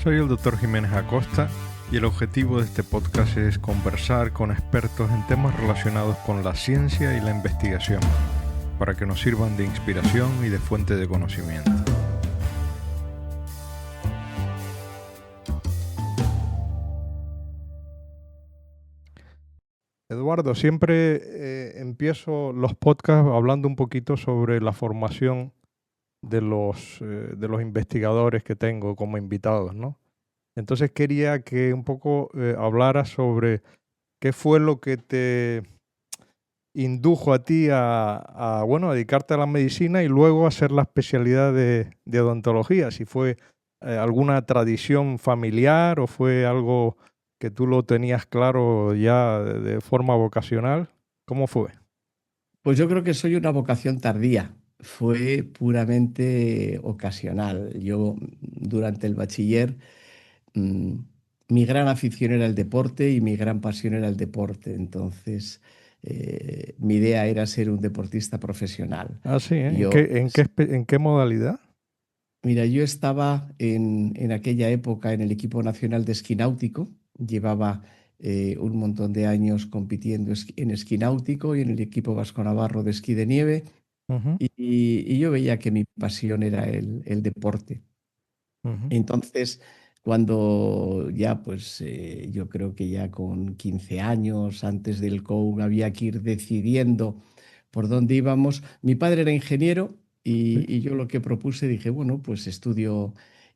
Soy el Dr. Jiménez Acosta y el objetivo de este podcast es conversar con expertos en temas relacionados con la ciencia y la investigación, para que nos sirvan de inspiración y de fuente de conocimiento. Eduardo, siempre empiezo los podcasts hablando un poquito sobre la formación de los investigadores que tengo como invitados, ¿no? Entonces quería que un poco hablaras sobre qué fue lo que te indujo a ti a dedicarte a la medicina y luego a hacer la especialidad de odontología. Si fue alguna tradición familiar o fue algo que tú lo tenías claro ya de forma vocacional. ¿Cómo fue? Pues yo creo que soy una vocación tardía. Fue puramente ocasional. Yo durante el bachiller, mm, mi gran afición era el deporte y mi gran pasión era el deporte. Entonces, mi idea era ser un deportista profesional. Ah, sí, ¿eh? ¿En Yo, en qué modalidad? mira, yo estaba en aquella época en el equipo nacional de esquí náutico. Llevaba un montón de años compitiendo en esquí náutico y en el equipo vasco-navarro de esquí de nieve. Ujú, Y yo veía que mi pasión era el deporte. ujú, Entonces, cuando ya, pues yo creo que ya con 15 años, antes del COU, había que ir decidiendo por dónde íbamos. Mi padre era ingeniero sí, y yo lo que propuse, dije, bueno, pues estudio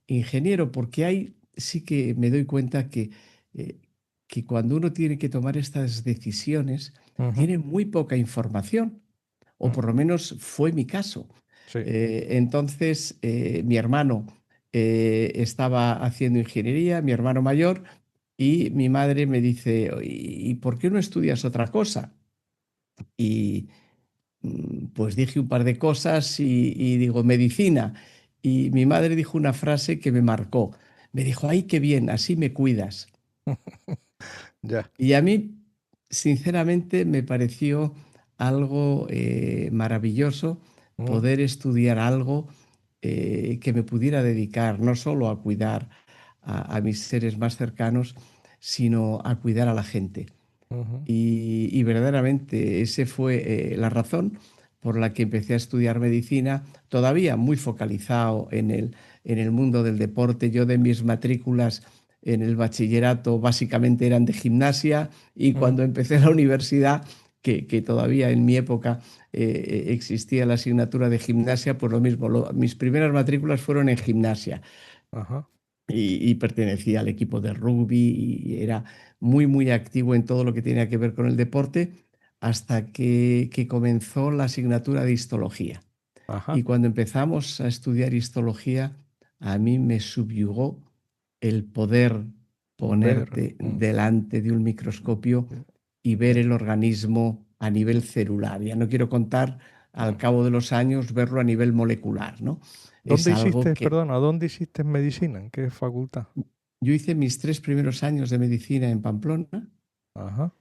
ingeniero, porque ahí sí que me doy cuenta eh, que cuando uno tiene que tomar estas decisiones, ujú, tiene muy poca información, o ujú, por lo menos fue mi caso. sí. Entonces, mi hermano estaba haciendo ingeniería, mi hermano mayor, y mi madre me dice, ¿y por qué no estudias otra cosa? Y pues dije un par de cosas y digo, medicina. Y mi madre dijo una frase que me marcó. Me dijo, ay, qué bien, así me cuidas. Ya. Y a mí, sinceramente, me pareció algo maravilloso Mm, poder estudiar algo que me pudiera dedicar no solo a cuidar a mis seres más cercanos, sino a cuidar a la gente. ujú, Y verdaderamente esa fue la razón por la que empecé a estudiar medicina, todavía muy focalizado en el mundo del deporte. Yo de mis matrículas en el bachillerato básicamente eran de gimnasia y ujú, cuando empecé la universidad, que todavía en mi época existía la asignatura de gimnasia, pues lo mismo, mis primeras matrículas fueron en gimnasia ajá. y pertenecía al equipo de rugby y era muy, muy activo en todo lo que tenía que ver con el deporte hasta que comenzó la asignatura de histología. Ajá. Y cuando empezamos a estudiar histología, a mí me subyugó el poder Ver. ponerte delante de un microscopio Sí, y ver sí, el organismo a nivel celular. Ya no quiero contar al mm. cabo de los años verlo a nivel molecular, ¿no? Es ¿Dónde algo hiciste, que perdona, dónde hiciste medicina? ¿En qué facultad? yo hice mis 3 primeros años de medicina en Pamplona, Ajá.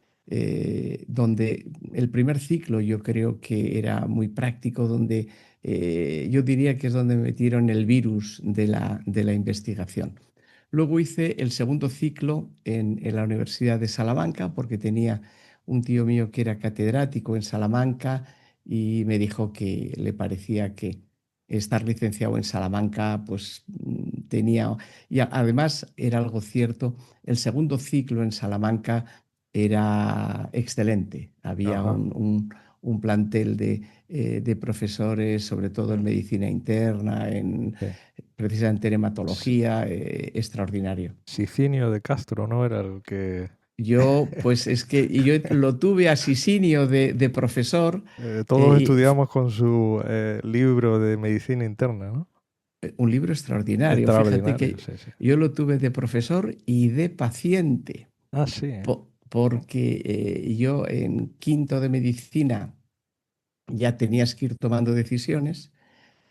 donde el primer ciclo yo creo que era muy práctico, donde yo diría que es donde metieron el virus de la investigación. Luego hice el segundo ciclo en la Universidad de Salamanca, porque tenía un tío mío que era catedrático en Salamanca y me dijo que le parecía que estar licenciado en Salamanca, pues tenía, y además era algo cierto, el segundo ciclo en Salamanca era excelente. Había Ajá. un plantel de profesores, sobre todo en Mm, medicina interna, sí. precisamente en Si- hematología, extraordinario. Sicinio de Castro, ¿no? Era el que... Yo, pues es que y yo lo tuve a Sisinio de profesor, todos y estudiamos con su libro de medicina interna, ¿no? un libro extraordinario. Fíjate Extraordinario, que sí, sí. yo lo tuve de profesor y de paciente, Ah, sí. Mm, porque yo en quinto de medicina ya tenías que ir tomando decisiones.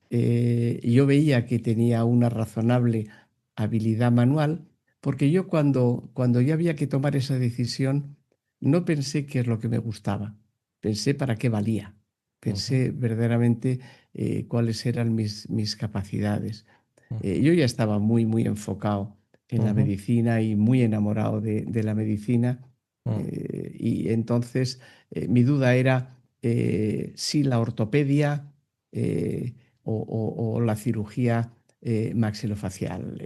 Yo veía que tenía una razonable habilidad manual, porque yo cuando ya había que tomar esa decisión, no pensé qué es lo que me gustaba, pensé para qué valía, ujú, pensé verdaderamente cuáles eran mis capacidades. mm, Yo ya estaba muy, muy enfocado en la Ujú, medicina y muy enamorado de la medicina. mm, Y entonces mi duda era si la ortopedia eh, o la cirugía maxilofacial.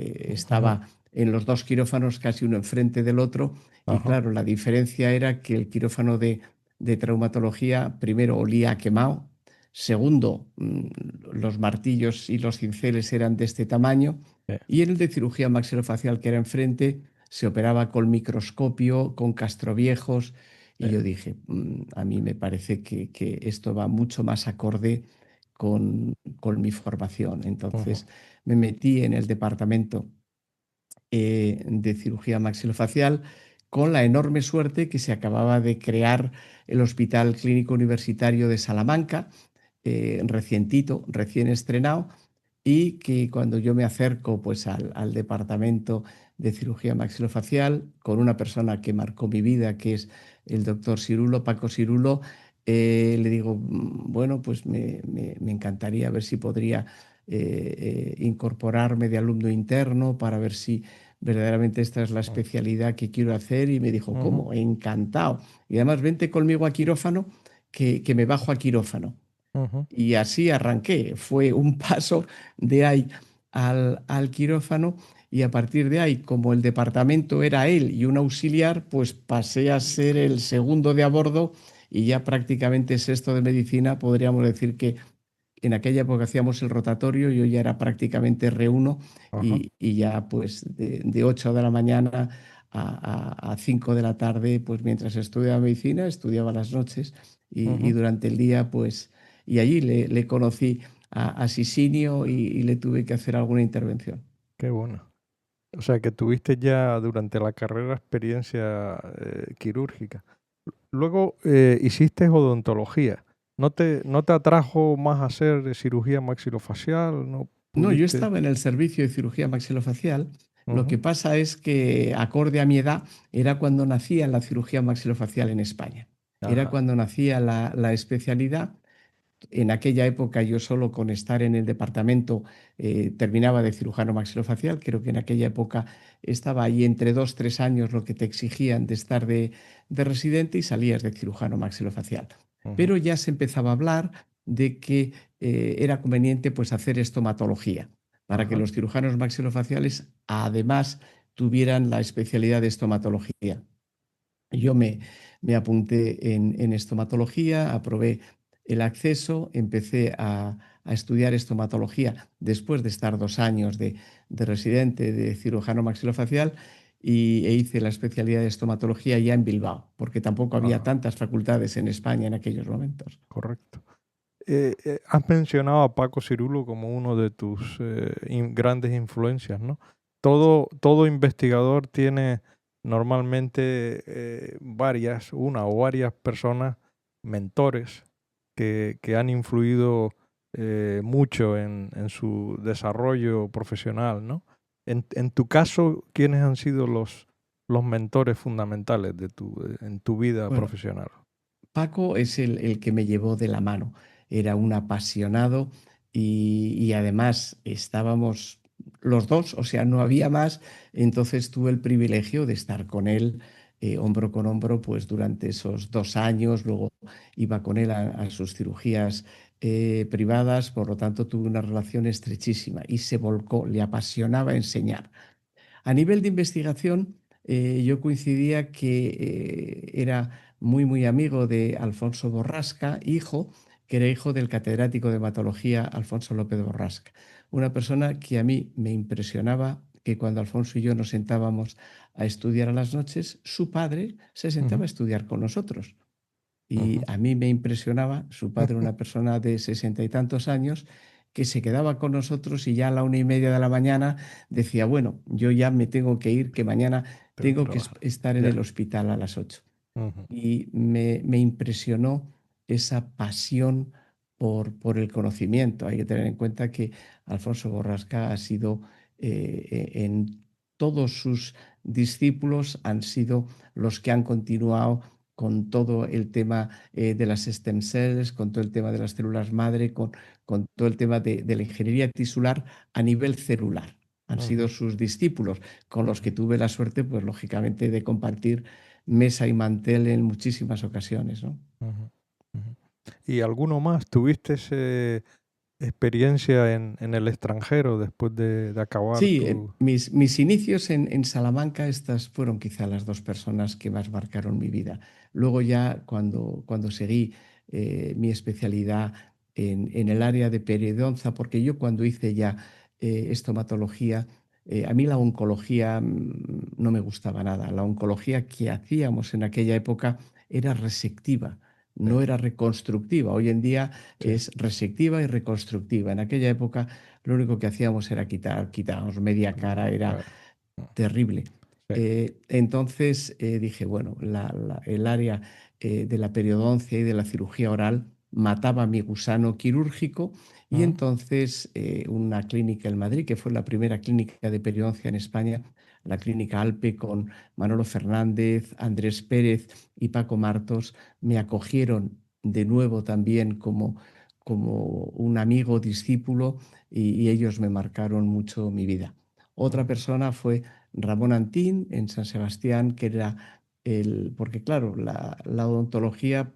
ujú, Estaba en los dos quirófanos, casi uno enfrente del otro, y ajá, claro, la diferencia era que el quirófano de traumatología, primero, olía a quemado, segundo, los martillos y los cinceles eran de este tamaño, sí, y en el de cirugía maxilofacial, que era enfrente, se operaba con microscopio, con castroviejos, sí, y yo dije, a mí me parece que esto va mucho más acorde con mi formación. ujú, Entonces me metí en el departamento de cirugía maxilofacial con la enorme suerte que se acababa de crear el Hospital Clínico Universitario de Salamanca, recientito, recién estrenado, y que cuando yo me acerco pues al departamento de cirugía maxilofacial con una persona que marcó mi vida, que es el doctor Cirulo, Paco Cirulo, le digo, bueno, pues me encantaría ver si podría incorporarme de alumno interno para ver si verdaderamente esta es la ujú, especialidad que quiero hacer. Y me dijo, ujú, ¿cómo? Encantado. Y además vente conmigo a quirófano, que me bajo a quirófano. ujú, Y así arranqué. Fue un paso de ahí al quirófano, y a partir de ahí, como el departamento era él y un auxiliar, pues pasé a ser el segundo de a bordo y ya prácticamente sexto de medicina. Podríamos decir que en aquella época hacíamos el rotatorio, yo ya era prácticamente R1, ajá, y ya pues de 8 de la mañana a 5 de la tarde, pues mientras estudiaba medicina, estudiaba las noches, y ujú, durante el día, pues, y allí le conocí a Sisinio, y le tuve que hacer alguna intervención. qué bueno. O sea, que tuviste ya durante la carrera experiencia quirúrgica. Luego hiciste odontología. ¿No te atrajo más hacer cirugía maxilofacial? ¿No No, yo pudiste? estaba en el servicio de cirugía maxilofacial. Lo Ujú, que pasa es que, acorde a mi edad, era cuando nacía la cirugía maxilofacial en España. Era ajá, cuando nacía la especialidad. En aquella época, yo solo con estar en el departamento terminaba de cirujano maxilofacial. Creo que en aquella época estaba ahí entre 2, 3 años lo que te exigían de estar de residente, y salías de cirujano maxilofacial. ujú, Pero ya se empezaba a hablar de que era conveniente pues hacer estomatología para que ajá, los cirujanos maxilofaciales además tuvieran la especialidad de estomatología. Yo me apunté en estomatología, aprobé el acceso, empecé a estudiar estomatología después de estar 2 años de residente de cirujano maxilofacial, e hice la especialidad de estomatología ya en Bilbao, porque tampoco había ajá, tantas facultades en España en aquellos momentos. correcto. Has mencionado a Paco Cirulo como uno de tus grandes influencias, ¿no? Todo investigador tiene normalmente una o varias personas, mentores, que han influido mucho en su desarrollo profesional, ¿no? En tu caso, ¿quiénes han sido los mentores fundamentales en tu vida Bueno, profesional? Paco es el que me llevó de la mano. Era un apasionado, y además estábamos los dos, o sea, no había más. Entonces tuve el privilegio de estar con él hombro con hombro pues durante esos 2 años. Luego iba con él a sus cirugías privadas, por lo tanto tuve una relación estrechísima y se volcó, le apasionaba enseñar. A nivel de investigación, yo coincidía que era muy, muy amigo de Alfonso Borrasca, hijo, que era hijo del catedrático de hematología Alfonso López Borrasca. Una persona que a mí me impresionaba, que cuando Alfonso y yo nos sentábamos a estudiar a las noches, su padre se sentaba Ujú, a estudiar con nosotros. Y ujú, a mí me impresionaba, su padre, ujú. una persona de 60 y tantos años, que se quedaba con nosotros, y ya a la 1:30 de la mañana decía, bueno, yo ya me tengo que ir, que mañana Tengo que tengo que trabajar. estar en Ya. el hospital a las 8. Ujú, Y me impresionó esa pasión por el conocimiento. Hay que tener en cuenta que Alfonso Borrasca ha sido, en todos sus discípulos, han sido los que han continuado con todo el tema de las stem cells, con todo el tema de las células madre, con todo el tema de la ingeniería tisular a nivel celular. han sido ujú, sus discípulos, con los que ujú, tuve la suerte, pues lógicamente, de compartir mesa y mantel en muchísimas ocasiones, ¿no? ujú, ujú. ¿Y alguno más? ¿Tuviste experiencia en el extranjero después de acabar Sí, tu... mis inicios en Salamanca, estas fueron quizá las dos personas que más marcaron mi vida. Luego ya cuando seguí mi especialidad en el área de periodonza, porque yo cuando hice ya estomatología, a mí la oncología no me gustaba nada. La oncología que hacíamos en aquella época era resectiva, Sí, no era reconstructiva. Hoy en día sí, es resectiva y reconstructiva. En aquella época lo único que hacíamos era quitarnos media cara, era claro. Mm, terrible. sí, Entonces dije, bueno, el área de la periodoncia y de la cirugía oral mataba mi gusano quirúrgico y mm, entonces una clínica en Madrid, que fue la primera clínica de periodoncia en España, la clínica Alpe con Manolo Fernández, Andrés Pérez y Paco Martos, me acogieron de nuevo también como un amigo, discípulo, y ellos me marcaron mucho mi vida. Otra ujú, persona fue Ramón Antín en San Sebastián, que era porque claro, la odontología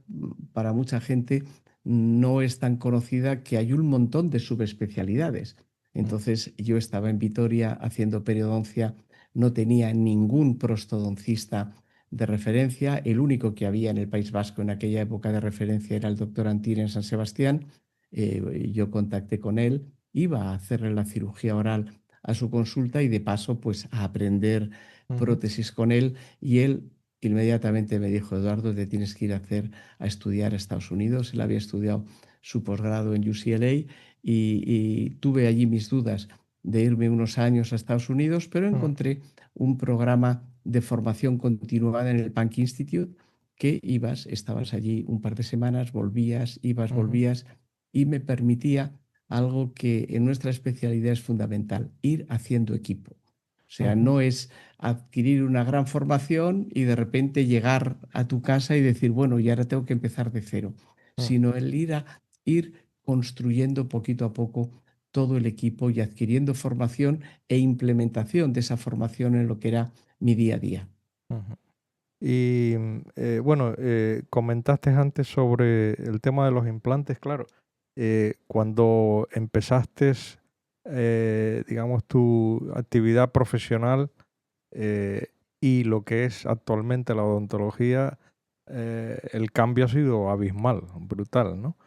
para mucha gente no es tan conocida, que hay un montón de subespecialidades. mm, Entonces yo estaba en Vitoria haciendo periodoncia, no tenía ningún prostodoncista de referencia, el único que había en el País Vasco en aquella época de referencia era el doctor Antín en San Sebastián. Yo contacté con él, iba a hacerle la cirugía oral a su consulta y de paso pues a aprender ujú, prótesis con él, y él inmediatamente me dijo: Eduardo, te tienes que ir a estudiar a Estados Unidos. Él había estudiado su posgrado en UCLA y tuve allí mis dudas de irme unos años a Estados Unidos, pero mm, encontré un programa de formación continuada en el Punk Institute, que estabas allí un par de semanas, volvías, ibas, ujú, volvías, y me permitía algo que en nuestra especialidad es fundamental: ir haciendo equipo. O sea, ujú, no es adquirir una gran formación y de repente llegar a tu casa y decir, bueno, y ahora tengo que empezar de cero, mm, sino el ir construyendo poquito a poco todo el equipo y adquiriendo formación e implementación de esa formación en lo que era mi día a día. ujú. Y bueno, comentaste antes sobre el tema de los implantes, claro. Cuando empezaste, digamos, tu actividad profesional eh, y lo que es actualmente la odontología, el cambio ha sido abismal, brutal, ¿no?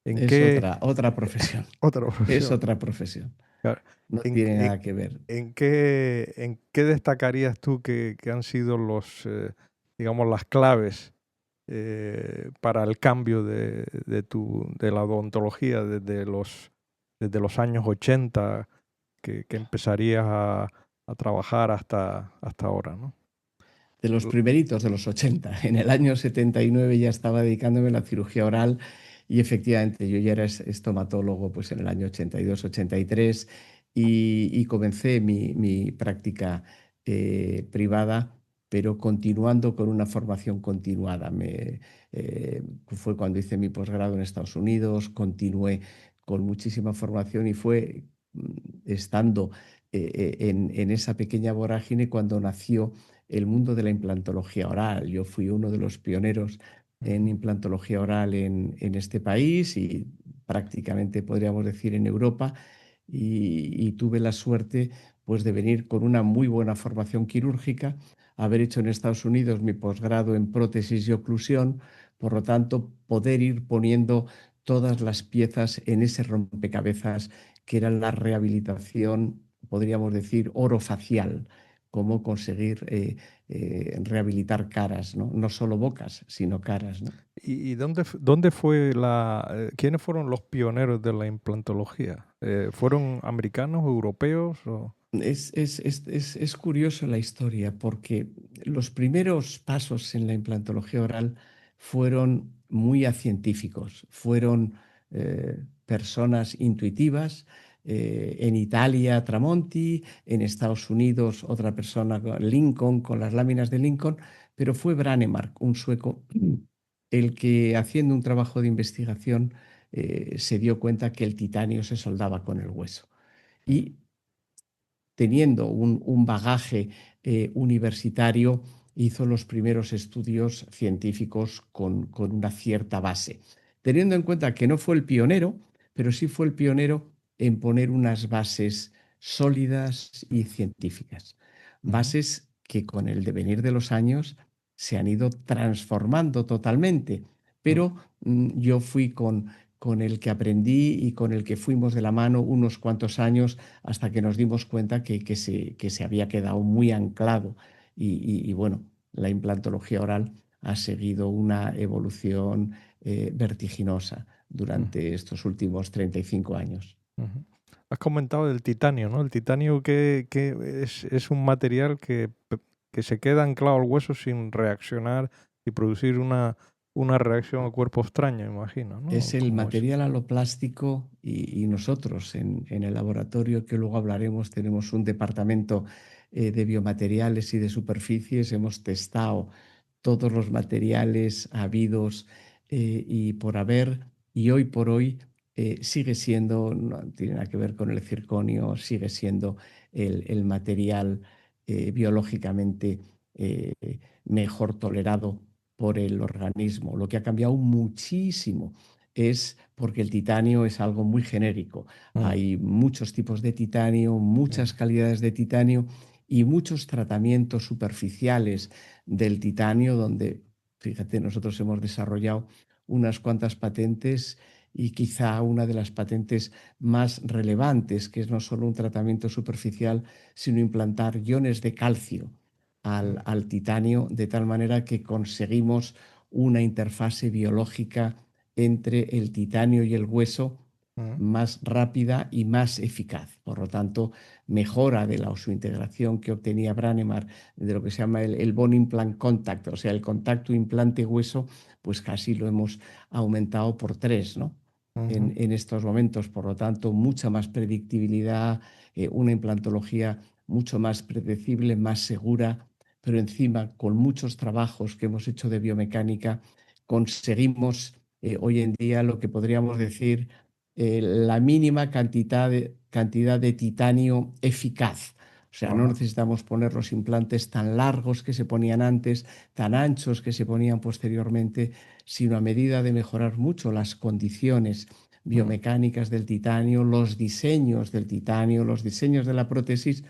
¿En Es qué otra profesión, otra es profesión? otra profesión, Claro. no ¿En, tiene en- nada que ver. en qué destacarías tú que han sido digamos, las claves para el cambio de la odontología desde los años 80 que empezarías a trabajar hasta ahora, ¿no? De los L- primeritos, de los 80. En el año 79 ya estaba dedicándome a la cirugía oral y efectivamente yo ya era estomatólogo pues en el año 82, 83, y comencé mi práctica privada, pero continuando con una formación continuada. Fue cuando hice mi posgrado en Estados Unidos, continué con muchísima formación y fue estando en esa pequeña vorágine cuando nació el mundo de la implantología oral. Yo fui uno de los pioneros en Ujú, implantología oral en este país y prácticamente podríamos decir en Europa, y tuve la suerte pues de venir con una muy buena formación quirúrgica, haber hecho en Estados Unidos mi posgrado en prótesis y oclusión, por lo tanto poder ir poniendo todas las piezas en ese rompecabezas que era la rehabilitación, podríamos decir, orofacial, cómo conseguir rehabilitar caras, ¿no? No solo bocas, sino caras, ¿no? ¿Y dónde fue quiénes fueron los pioneros de la implantología? ¿Fueron americanos, europeos? Es curioso la historia, porque los primeros pasos en la implantología oral fueron muy científicos, fueron personas intuitivas. En Italia, Tramonti; en Estados Unidos, otra persona, Lincoln, con las láminas de Lincoln, pero fue Branemark, un sueco, el que, haciendo un trabajo de investigación, se dio cuenta que el titanio se soldaba con el hueso. Y teniendo un bagaje universitario, hizo los primeros estudios científicos con una cierta base. Teniendo en cuenta que no fue el pionero, pero sí fue el pionero en poner unas bases sólidas y científicas. Ujú, Bases que con el devenir de los años se han ido transformando totalmente, ujú, pero yo fui con el que aprendí y con el que fuimos de la mano unos cuantos años hasta que nos dimos cuenta que se había quedado muy anclado. Y bueno, la implantología oral ha seguido una evolución vertiginosa ujú, durante estos últimos 35 años. ujú. Has comentado del titanio, ¿no? El titanio que es un material que se queda anclado al hueso sin reaccionar y producir una reacción al cuerpo extraña, imagino, Es ¿no? el ¿Cómo es? material aloplástico y nosotros en el laboratorio, que luego hablaremos, tenemos un departamento de biomateriales y de superficies. Hemos testado todos los materiales habidos y por haber, y hoy por hoy sigue siendo, no tiene nada que ver con el circonio, sigue siendo el material biológicamente eh, mejor tolerado por el organismo. Lo que ha cambiado muchísimo es porque el titanio es algo muy genérico. Mm, Hay muchos tipos de titanio, muchas mm, calidades de titanio y muchos tratamientos superficiales del titanio donde, fíjate, nosotros hemos desarrollado unas cuantas patentes y quizá una de las patentes más relevantes, que es no solo un tratamiento superficial, sino implantar iones de calcio mm, al titanio de tal manera que conseguimos una interfase biológica entre el titanio y el hueso mm, más rápida y más eficaz. Por lo tanto, mejora de la osseointegración que obtenía Branemar, de lo que se llama el bone implant contact, o sea, el contacto implante-hueso, pues casi lo hemos aumentado por tres, ¿no? ujú, En estos momentos. Por lo tanto, mucha más predictibilidad, una implantología mucho más predecible, más segura, pero encima, con muchos trabajos que hemos hecho de biomecánica, conseguimos hoy en día lo que podríamos decir la mínima cantidad de titanio eficaz. O sea, no ajá, necesitamos poner los implantes tan largos que se ponían antes, tan anchos que se ponían posteriormente, sino a medida de mejorar mucho las condiciones mm, biomecánicas del titanio, los diseños del titanio, los diseños de la prótesis,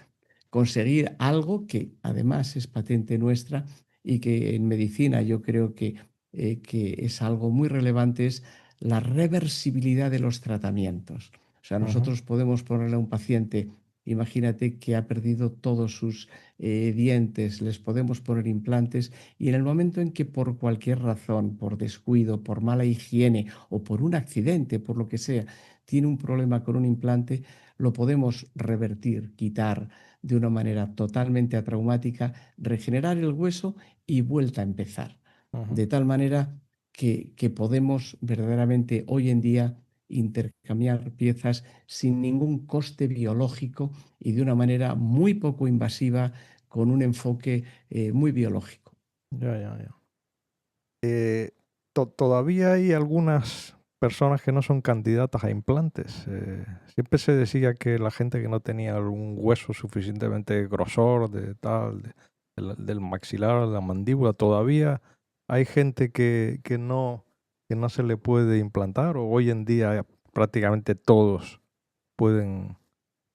conseguir algo que además es patente nuestra y que en medicina yo creo que es algo muy relevante, es la reversibilidad de los tratamientos. O sea, ujú, nosotros podemos ponerle a un paciente, imagínate que ha perdido todos sus dientes, les podemos poner implantes y en el momento en que por cualquier razón, por descuido, por mala higiene o por un accidente, por lo que sea, tiene un problema con un implante, lo podemos revertir, quitar de una manera totalmente atraumática, regenerar el hueso y vuelta a empezar. ujú. De tal manera que podemos verdaderamente hoy en día intercambiar piezas sin ningún coste biológico y de una manera muy poco invasiva con un enfoque muy biológico. Ya, ya, ya. Todavía hay algunas personas que no son candidatas a implantes. Siempre se decía que la gente que no tenía algún hueso suficientemente grosor, de tal, del maxilar, de la mandíbula, todavía hay gente que no se le puede implantar, o hoy en día prácticamente todos pueden,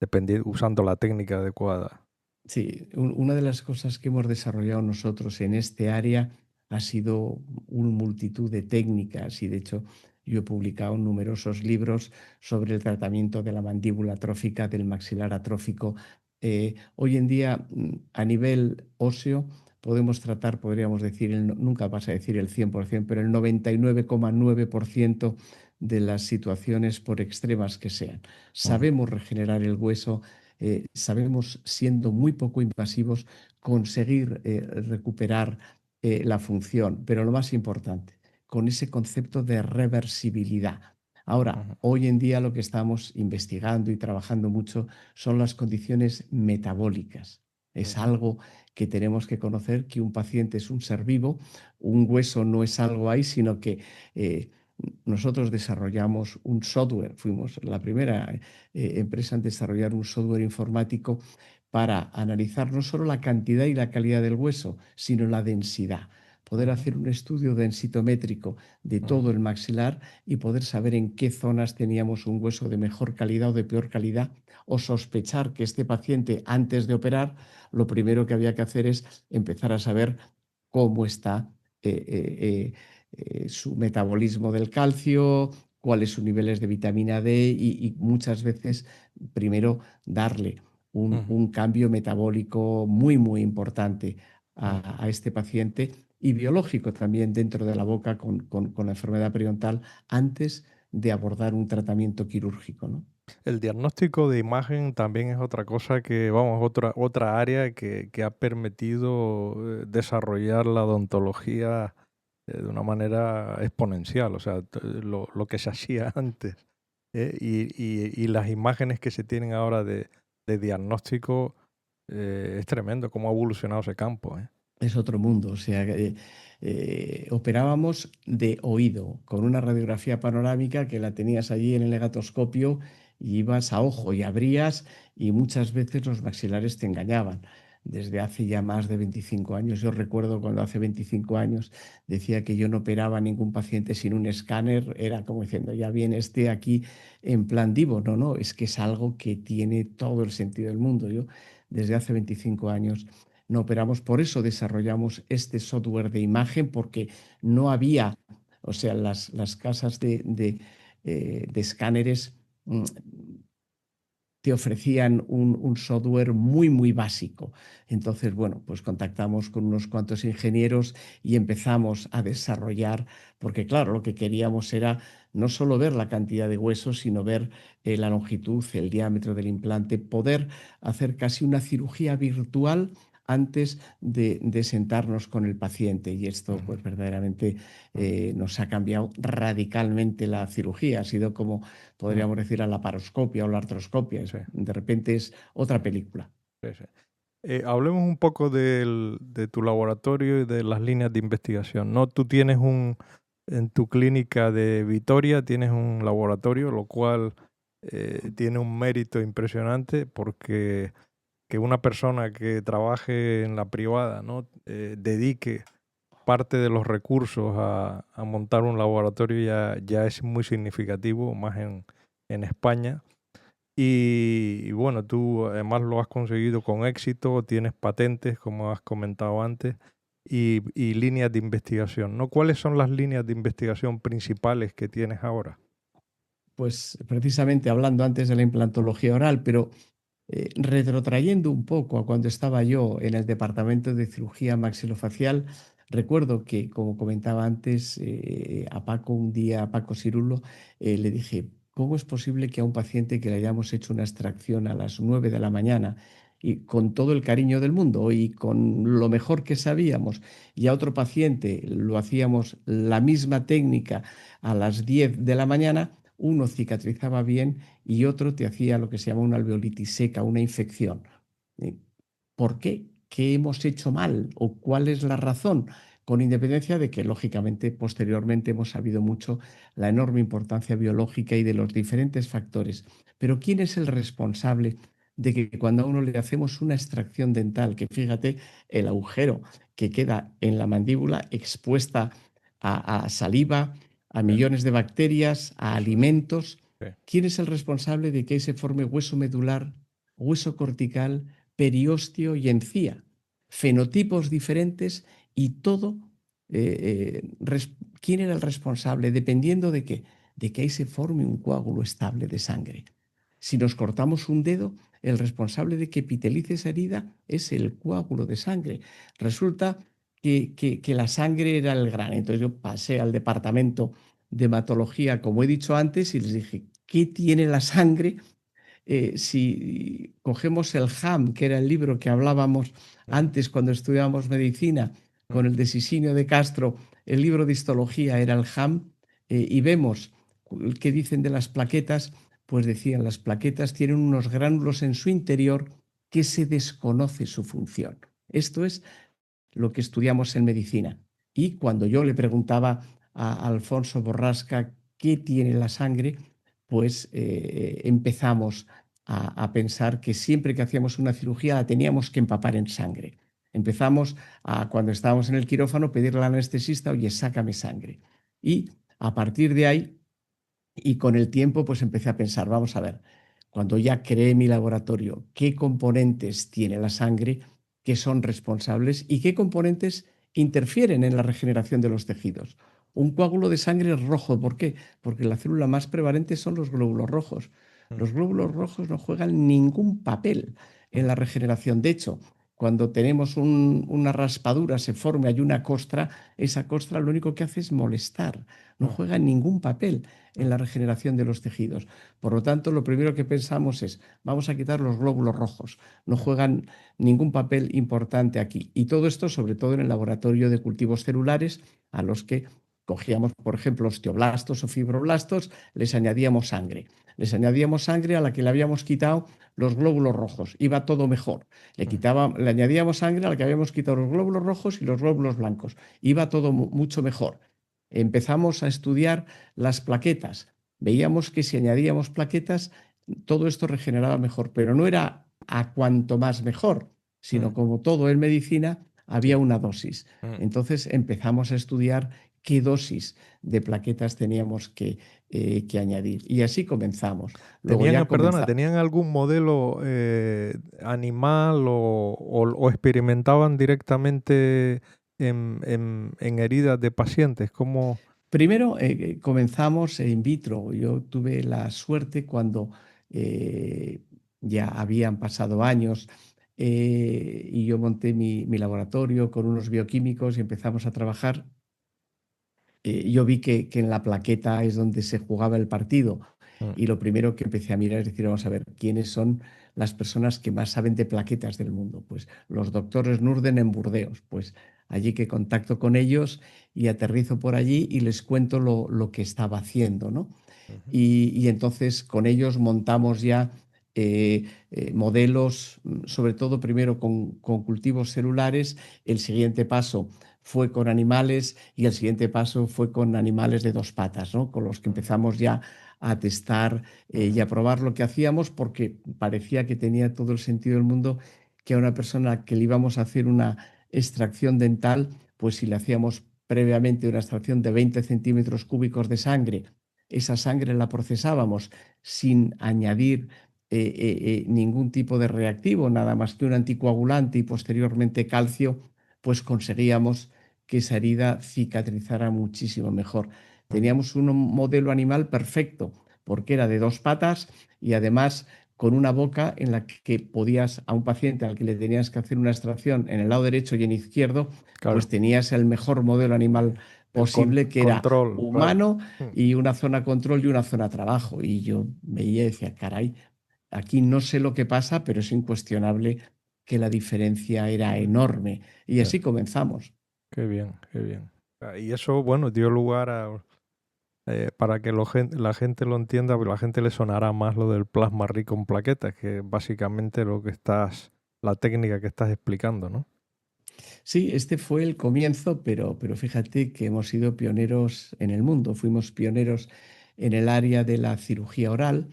depender, usando la técnica adecuada. Sí, una de las cosas que hemos desarrollado nosotros en este área ha sido una multitud de técnicas y de hecho yo he publicado numerosos libros sobre el tratamiento de la mandíbula atrófica, del maxilar atrófico. Hoy en día a nivel óseo podemos tratar, podríamos decir, nunca vas a decir el 100%, pero el 99,9% de las situaciones por extremas que sean. Ujú, Sabemos regenerar el hueso, sabemos, siendo muy poco invasivos, conseguir recuperar la función, pero lo más importante, con ese concepto de reversibilidad. Ahora, ujú, hoy en día lo que estamos investigando y trabajando mucho son las condiciones metabólicas. Es ujú, algo que tenemos que conocer, que un paciente es un ser vivo, un hueso no es algo ahí, sino que eh, nosotros desarrollamos un software, fuimos la primera empresa en desarrollar un software informático para analizar no solo la cantidad y la calidad del hueso, sino la densidad. Poder Ujú, hacer un estudio densitométrico de ujú, todo el maxilar y poder saber en qué zonas teníamos un hueso de mejor calidad o de peor calidad, o sospechar que este paciente, antes de operar, lo primero que había que hacer es empezar a saber cómo está su metabolismo del calcio, cuáles sus niveles de vitamina D y muchas veces primero darle ujú, un cambio metabólico muy, muy importante ujú. a este paciente y biológico también dentro de la boca con la enfermedad periodontal antes de abordar un tratamiento quirúrgico, ¿no? El diagnóstico de imagen también es otra cosa que, vamos, otra área que ha permitido desarrollar la odontología de una manera exponencial, o sea, lo que se hacía antes y las imágenes que se tienen ahora de diagnóstico es tremendo cómo ha evolucionado ese campo, ¿eh? Es otro mundo, o sea, operábamos de oído, con una radiografía panorámica que la tenías allí en el legatoscopio y ibas a ojo y abrías y muchas veces los maxilares te engañaban. Desde hace ya más de 25 años, yo recuerdo cuando hace 25 años decía que yo no operaba a ningún paciente sin un escáner, era como diciendo, ya viene este aquí en plan divo. No, no, es que es algo que tiene todo el sentido del mundo. Yo desde hace 25 años no operamos. Por eso desarrollamos este software de imagen, porque no había, o sea, las casas de escáneres mm, te ofrecían un software muy, muy básico. Entonces, bueno, pues contactamos con unos cuantos ingenieros y empezamos a desarrollar, porque claro, lo que queríamos era no solo ver la cantidad de huesos, sino ver la longitud, el diámetro del implante, poder hacer casi una cirugía virtual antes de sentarnos con el paciente. Y esto, Ujú, pues verdaderamente ujú, nos ha cambiado radicalmente la cirugía. Ha sido como ujú. podríamos decir, a la laparoscopia o la artroscopia. Sí, De repente es otra sí, película. sí, sí. Hablemos un poco de tu laboratorio y de las líneas de investigación, ¿no? Tú tienes en tu clínica de Vitoria tienes un laboratorio, lo cual tiene un mérito impresionante porque que una persona que trabaje en la privada, ¿no? Dedique parte de los recursos a montar un laboratorio ya es muy significativo, más en España. Y bueno, tú además lo has conseguido con éxito, tienes patentes, como has comentado antes, y líneas de investigación, ¿no? ¿Cuáles son las líneas de investigación principales que tienes ahora? Pues precisamente hablando antes de la implantología oral, pero retrotrayendo un poco a cuando estaba yo en el departamento de cirugía maxilofacial, recuerdo que, como comentaba antes, a Paco un día, a Paco Cirulo, le dije, ¿cómo es posible que a un paciente que le hayamos hecho una extracción a las 9 de la mañana y con todo el cariño del mundo y con lo mejor que sabíamos, y a otro paciente lo hacíamos la misma técnica a las 10 de la mañana, uno cicatrizaba bien y otro te hacía lo que se llama una alveolitis seca, una infección? Eh, ¿Por qué? ¿Qué hemos hecho mal? ¿O cuál es la razón? Con independencia de que, lógicamente, posteriormente hemos sabido mucho la enorme importancia biológica y de los diferentes factores. Pero ¿quién es el responsable de que cuando a uno le hacemos una extracción dental, que fíjate el agujero que queda en la mandíbula expuesta a saliva, a Sí, millones de bacterias, a eso es. alimentos? Sí, ¿Quién es el responsable de que ahí se forme hueso medular, hueso cortical, periósteo y encía? Fenotipos diferentes y todo. ¿Quién era el responsable? ¿Dependiendo de qué? De que ahí se forme un coágulo estable de sangre. Si nos cortamos un dedo, el responsable de que epitelice esa herida es el coágulo de sangre. Resulta que la sangre era el gran. Entonces yo pasé al departamento de hematología, como he dicho antes, y les dije, ¿qué tiene la sangre? Si cogemos el HAM, que era el libro que hablábamos ujú, antes cuando estudiábamos medicina, con ujú, el de Sisinio de Castro, el libro de histología era el HAM, y vemos qué dicen de las plaquetas, pues decían, las plaquetas tienen unos gránulos en su interior que se desconoce su función. Esto es lo que estudiamos en medicina. Y cuando yo le preguntaba a Alfonso Borrasca qué tiene la sangre, pues empezamos a pensar que siempre que hacíamos una cirugía la teníamos que empapar en sangre. Empezamos cuando estábamos en el quirófano, pedirle al anestesista, oye, sácame sangre. Y a partir de ahí, y con el tiempo, pues empecé a pensar, vamos a ver, cuando ya creé mi laboratorio, qué componentes tiene la sangre que son responsables y qué componentes interfieren en la regeneración de los tejidos. Un coágulo de sangre es rojo, ¿por qué? Porque la célula más prevalente son los glóbulos rojos. mm, Los glóbulos rojos no juegan ningún papel en mm, la regeneración. De hecho, cuando tenemos una raspadura, se forma, hay una costra, esa costra lo único que hace es molestar, no mm, juega ningún papel en mm, la regeneración de los tejidos. Por lo tanto, lo primero que pensamos es, vamos a quitar los glóbulos rojos, no mm, juegan ningún papel importante aquí. Y todo esto, sobre todo en el laboratorio de cultivos celulares, a los que cogíamos, por ejemplo, osteoblastos o fibroblastos, les añadíamos sangre. Les añadíamos sangre a la que le habíamos quitado los glóbulos rojos, iba todo mejor. mm, Le añadíamos sangre a la que habíamos quitado los glóbulos rojos y los glóbulos blancos, iba todo mucho mejor. Empezamos a estudiar las plaquetas. Veíamos que si añadíamos plaquetas, todo esto regeneraba mejor, pero no era a cuanto más mejor, sino mm, como todo en medicina, sí, había una dosis. mm. Entonces empezamos a estudiar qué dosis de plaquetas teníamos que añadir. Y así comenzamos. Luego Tenían, ya perdona, comenzamos. ¿tenían algún modelo animal o experimentaban directamente en heridas de pacientes? ¿Cómo? Primero comenzamos in vitro. Yo tuve la suerte cuando eh, ya habían pasado años y yo monté mi laboratorio con unos bioquímicos y empezamos a trabajar. Yo vi que en la plaqueta es donde se jugaba el partido Mm, y lo primero que empecé a mirar es decir, vamos a ver, ¿quiénes son las personas que más saben de plaquetas del mundo? Pues los doctores Nurden en Burdeos, pues allí que contacto con ellos y aterrizo por allí y les cuento lo que estaba haciendo, ¿no? ujú, Y entonces con ellos montamos ya modelos, sobre todo primero con cultivos celulares, el siguiente paso fue con animales y el siguiente paso fue con animales de dos patas, ¿no? Con los que mm, empezamos ya a testar y ujú, a probar lo que hacíamos porque parecía que tenía todo el sentido del mundo que a una persona que le íbamos a hacer una extracción dental, pues si le hacíamos previamente una extracción de 20 centímetros cúbicos de sangre, esa sangre la procesábamos sin añadir ningún tipo de reactivo, nada más que un anticoagulante y posteriormente calcio, pues conseguíamos que esa herida cicatrizara muchísimo mejor. mm, Teníamos un modelo animal perfecto, porque era de dos patas y además con una boca en la que podías, a un paciente al que le tenías que hacer una extracción en el lado derecho y en izquierdo, pues claro, tenías el mejor modelo animal el posible, que era control, claro. humano Mm, y una zona control y una zona trabajo. Y yo veía y decía, caray, aquí no sé lo que pasa, pero es incuestionable que la diferencia era mm, enorme. Y ya, así comenzamos. qué bien, qué bien. Y eso, bueno, dio lugar para que la gente lo entienda, porque la gente le sonará más lo del plasma rico en plaquetas, que es básicamente la técnica que estás explicando, ¿no? Sí, este fue el comienzo, pero fíjate que hemos sido pioneros en el mundo. Fuimos pioneros en el área de la cirugía oral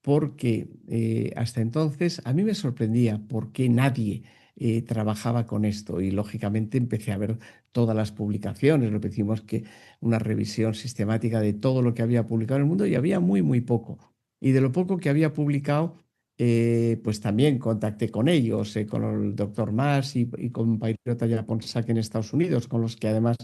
porque hasta entonces a mí me sorprendía por qué nadie trabajaba con esto y lógicamente empecé a ver todas las publicaciones, lo que decimos que una revisión sistemática de todo lo que había publicado en el mundo y había muy poco. Y de lo poco que había publicado, pues también contacté con ellos, con el doctor Mas y con Pairota Japonsak en Estados Unidos, con los que además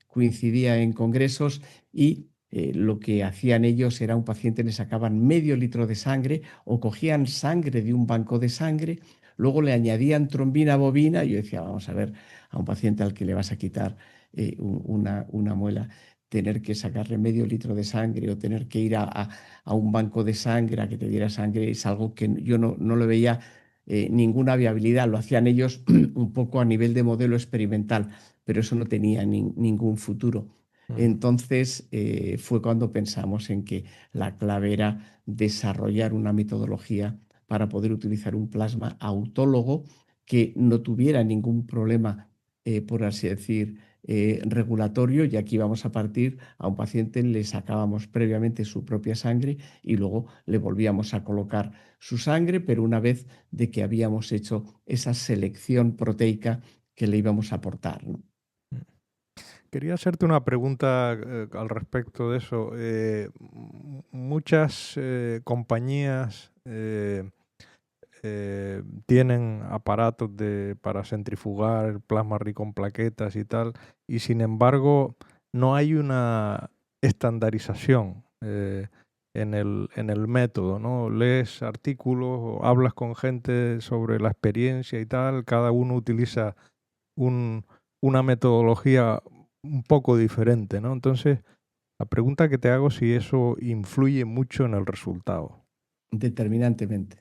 coincidía en congresos y lo que hacían ellos era un paciente le sacaban medio litro de sangre o cogían sangre de un banco de sangre, luego le añadían trombina bovina y yo decía, vamos a ver, a un paciente al que le vas a quitar una muela, tener que sacarle medio litro de sangre o tener que ir a un banco de sangre a que te diera sangre es algo que yo no le veía ninguna viabilidad. Lo hacían ellos un poco a nivel de modelo experimental, pero eso no tenía ningún futuro. Ujú, Entonces fue cuando pensamos en que la clave era desarrollar una metodología para poder utilizar un plasma autólogo que no tuviera ningún problema, por así decir, regulatorio, y aquí vamos a partir: a un paciente le sacábamos previamente su propia sangre y luego le volvíamos a colocar su sangre, pero una vez de que habíamos hecho esa selección proteica que le íbamos a aportar, ¿no? Quería hacerte una pregunta al respecto de eso. Muchas compañías tienen aparatos para centrifugar el plasma rico en plaquetas y tal, y sin embargo no hay una estandarización en el método, ¿no? Lees artículos o hablas con gente sobre la experiencia y tal, cada uno utiliza un- una metodología un poco diferente, ¿no? Entonces, la pregunta que te hago es si eso influye mucho en el resultado. Determinantemente.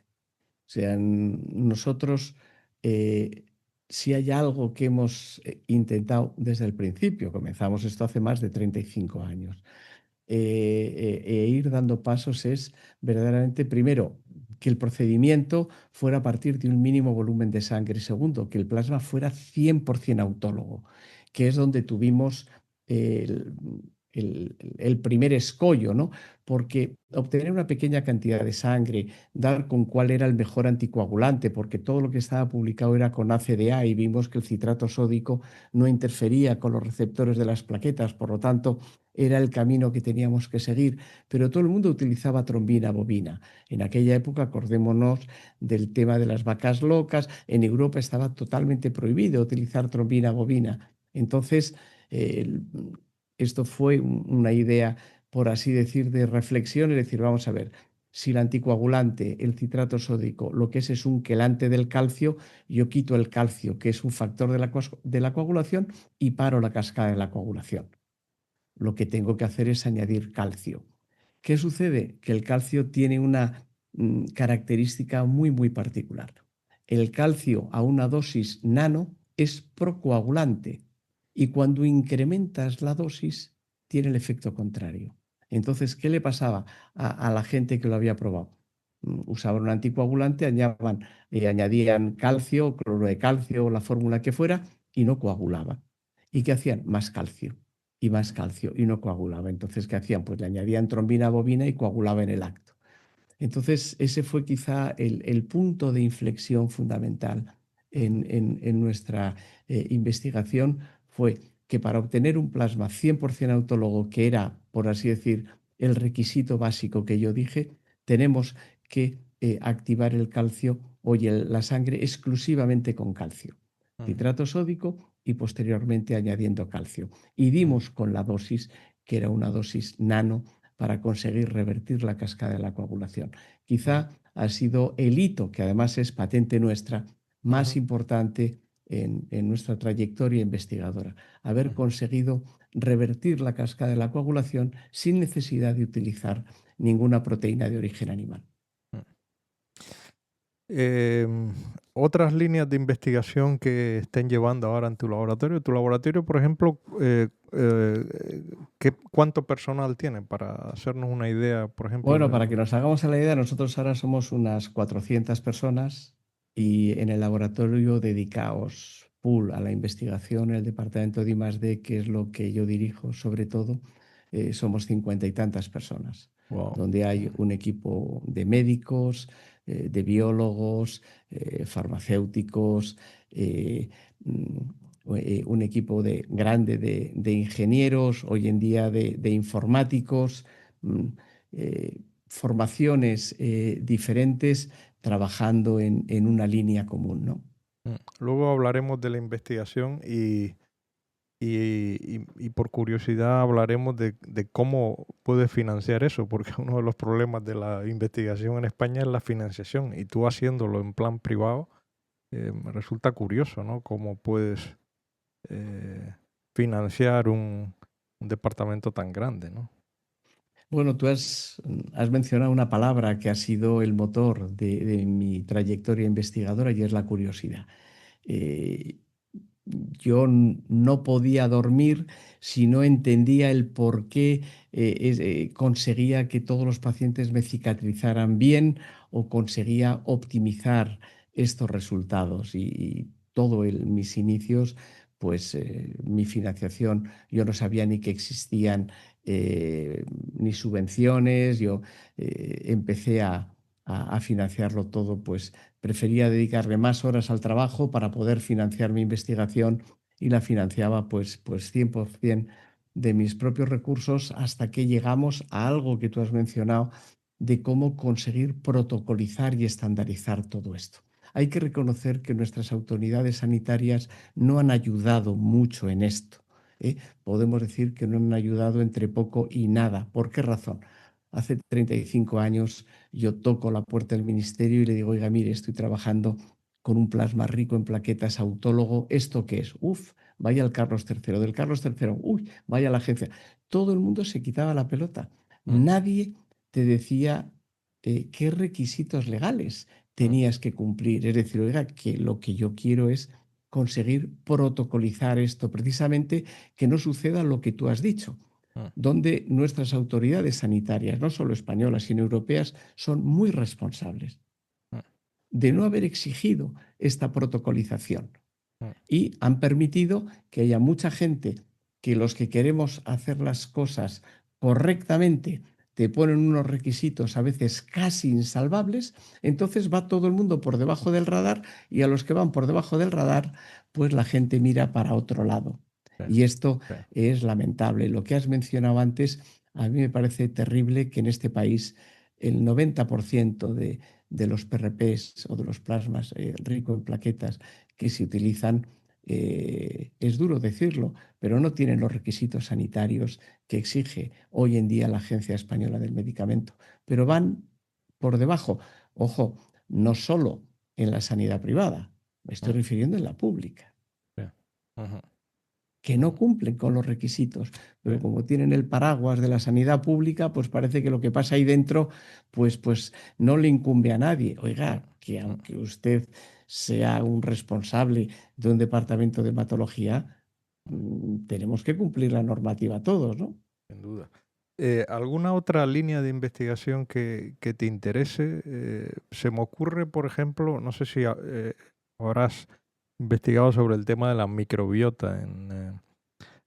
O sea, nosotros, eh, si hay algo que hemos intentado desde el principio, comenzamos esto hace más de 35 años, ir dando pasos, es verdaderamente, primero, que el procedimiento fuera a partir de un mínimo volumen de sangre. Segundo, que el plasma fuera 100% autólogo, que es donde tuvimos el, el primer escollo, ¿no? Porque obtener una pequeña cantidad de sangre, dar con cuál era el mejor anticoagulante, porque todo lo que estaba publicado era con ACDA y vimos que el citrato sódico no interfería con los receptores de las plaquetas, por lo tanto era el camino que teníamos que seguir, pero todo el mundo utilizaba trombina bovina. En aquella época, acordémonos del tema de las vacas locas, en Europa estaba totalmente prohibido utilizar trombina bovina. Entonces, eh, esto fue una idea, por así decir, de reflexión, es decir, vamos a ver, si el anticoagulante, el citrato sódico, lo que es un quelante del calcio, yo quito el calcio, que es un factor de la coagulación, y paro la cascada de la coagulación. Lo que tengo que hacer es añadir calcio. ¿Qué sucede? Que el calcio tiene una característica muy, muy particular. El calcio a una dosis nano es procoagulante y cuando incrementas la dosis tiene el efecto contrario. Entonces, ¿qué le pasaba a la gente que lo había probado? Usaban un anticoagulante, añadían calcio, cloruro de calcio, la fórmula que fuera, y no coagulaban. ¿Y qué hacían? Más calcio y más calcio y no coagulaba. Entonces, ¿qué hacían? Pues le añadían trombina bovina y coagulaba en el acto. Entonces, ese fue quizá el punto de inflexión fundamental en nuestra investigación, fue que para obtener un plasma 100% autólogo, que era, por así decir, el requisito básico que yo dije, tenemos que activar el calcio, la sangre exclusivamente con calcio, Ujú, citrato sódico y posteriormente añadiendo calcio. Y ujú, dimos con la dosis, que era una dosis nano, para conseguir revertir la cascada de la coagulación. ujú, Quizá ha sido el hito, que además es patente nuestra, más ujú, importante en nuestra trayectoria investigadora, haber ujú, conseguido revertir la cascada de la coagulación sin necesidad de utilizar ninguna proteína de origen animal. ujú. Em, Otras líneas de investigación que estén llevando ahora en tu laboratorio. Tu laboratorio, por ejemplo, ¿cuánto personal tiene? Para hacernos una idea, por ejemplo, Bueno, para que nos hagamos a la idea, nosotros ahora somos unas 400 personas y en el laboratorio dedicados full a la investigación, en el departamento de I+D, que es lo que yo dirijo sobre todo, somos 50 y tantas personas, wow. donde hay un equipo de médicos, de biólogos, farmacéuticos, eh, un equipo grande de ingenieros, hoy en día de informáticos. mm, Formaciones diferentes trabajando en una línea común, ¿no? Luego hablaremos de la investigación y por curiosidad hablaremos de cómo puedes financiar eso, porque uno de los problemas de la investigación en España es la financiación y tú haciéndolo en plan privado, me resulta curioso, ¿no? Cómo puedes financiar un departamento tan grande, ¿no? Bueno, tú has mencionado una palabra que ha sido el motor de mi trayectoria investigadora, y es la curiosidad. Eh, yo no podía dormir si no entendía el por qué conseguía que todos los pacientes me cicatrizaran bien, o conseguía optimizar estos resultados. Y mis inicios pues mi financiación, yo no sabía ni que existían ni subvenciones, yo empecé a financiarlo todo, pues prefería dedicarle más horas al trabajo para poder financiar mi investigación y la financiaba pues 100% de mis propios recursos hasta que llegamos a algo que tú has mencionado de cómo conseguir protocolizar y estandarizar todo esto. Hay que reconocer que nuestras autoridades sanitarias no han ayudado mucho en esto. ¿eh? Podemos decir que no han ayudado entre poco y nada. ¿Por qué razón? Hace 35 años yo toco la puerta del ministerio y le digo, oiga, mire, estoy trabajando con un plasma rico en plaquetas autólogo. ¿Esto qué es? Uf, vaya al Carlos III, del Carlos III, uy, vaya a la agencia. Todo el mundo se quitaba la pelota. mm, Nadie te decía qué requisitos legales mm, tenías que cumplir. Es decir, oiga, que lo que yo quiero es conseguir protocolizar esto, precisamente que no suceda lo que tú has dicho, mm, donde nuestras autoridades sanitarias, no solo españolas, sino europeas, son muy responsables mm, de no haber exigido esta protocolización mm, y han permitido que haya mucha gente que los que queremos hacer las cosas correctamente te ponen unos requisitos a veces casi insalvables, entonces va todo el mundo por debajo del radar y a los que van por debajo del radar, pues la gente mira para otro lado. sí, Y esto sí, es lamentable. Lo que has mencionado antes, a mí me parece terrible que en este país el 90% de los PRPs o de los plasmas rico en plaquetas que se utilizan es duro decirlo, pero no tienen los requisitos sanitarios que exige hoy en día la Agencia Española del Medicamento, pero van por debajo. Ojo, no solo en la sanidad privada, me estoy mm, refiriendo en la pública, sí, ujú, que ujú, no cumplen con los requisitos, sí, pero como tienen el paraguas de la sanidad pública, pues parece que lo que pasa ahí dentro, pues no le incumbe a nadie. mm, Oiga, que mm, aunque usted sea un responsable de un departamento de hematología, tenemos que cumplir la normativa todos, ¿no? sin duda. ¿Alguna otra línea de investigación que te interese? Se me ocurre, por ejemplo, no sé si habrás investigado sobre el tema de la microbiota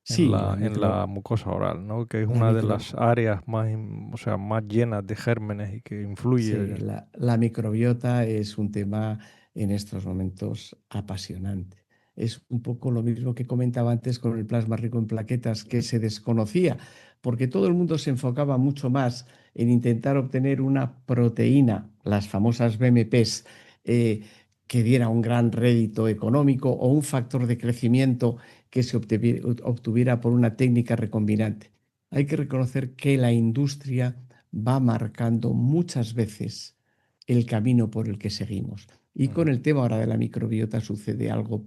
Sí, en la mucosa oral, ¿no? Que es la una de micro, las áreas más, o sea, más llenas de gérmenes y que Sí, influye. la microbiota es un tema en estos momentos apasionante. Es un poco lo mismo que comentaba antes con el plasma rico en plaquetas, que se desconocía, porque todo el mundo se enfocaba mucho más en intentar obtener una proteína, las famosas BMPs, eh, que diera un gran rédito económico o un factor de crecimiento que se obtuviera por una técnica recombinante. Hay que reconocer que la industria va marcando muchas veces el camino por el que seguimos. Y con Ujú, el tema ahora de la microbiota sucede algo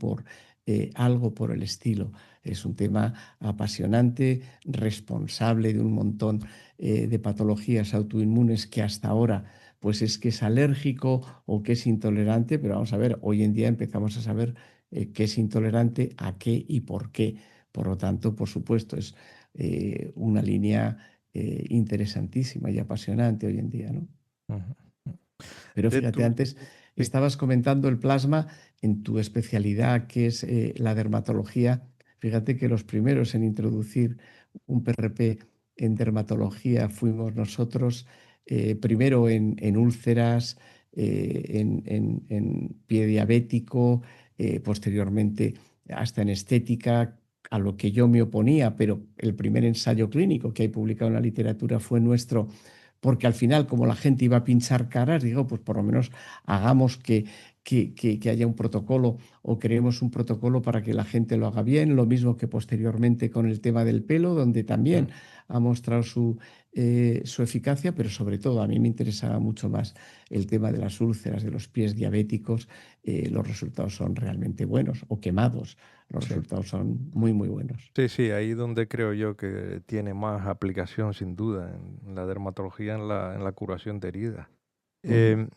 por el estilo. Es un tema apasionante, responsable de un montón de patologías autoinmunes que hasta ahora pues es que es alérgico o que es intolerante, pero vamos a ver, hoy en día empezamos a saber qué es intolerante, a qué y por qué. Por lo tanto, por supuesto, es una línea interesantísima y apasionante hoy en día, ¿no? ujú, ujú. Pero De fíjate, tu, antes sí, estabas comentando el plasma en tu especialidad, que es la dermatología. Fíjate que los primeros en introducir un PRP en dermatología fuimos nosotros, primero en úlceras, en pie diabético, posteriormente hasta en estética, a lo que yo me oponía, pero el primer ensayo clínico que hay publicado en la literatura fue nuestro porque al final, como la gente iba a pinchar caras, digo, pues por lo menos hagamos que haya un protocolo o creemos un protocolo para que la gente lo haga bien, lo mismo que posteriormente con el tema del pelo, donde mm, también ha mostrado su eficacia, pero sobre todo a mí me interesaba mucho más el tema de las úlceras, de los pies diabéticos, los resultados son realmente buenos, o quemados, los sí. resultados son muy, muy buenos. Sí, sí, ahí donde creo yo que tiene más aplicación sin duda, en la dermatología, en la curación de heridas. Ujú. Em,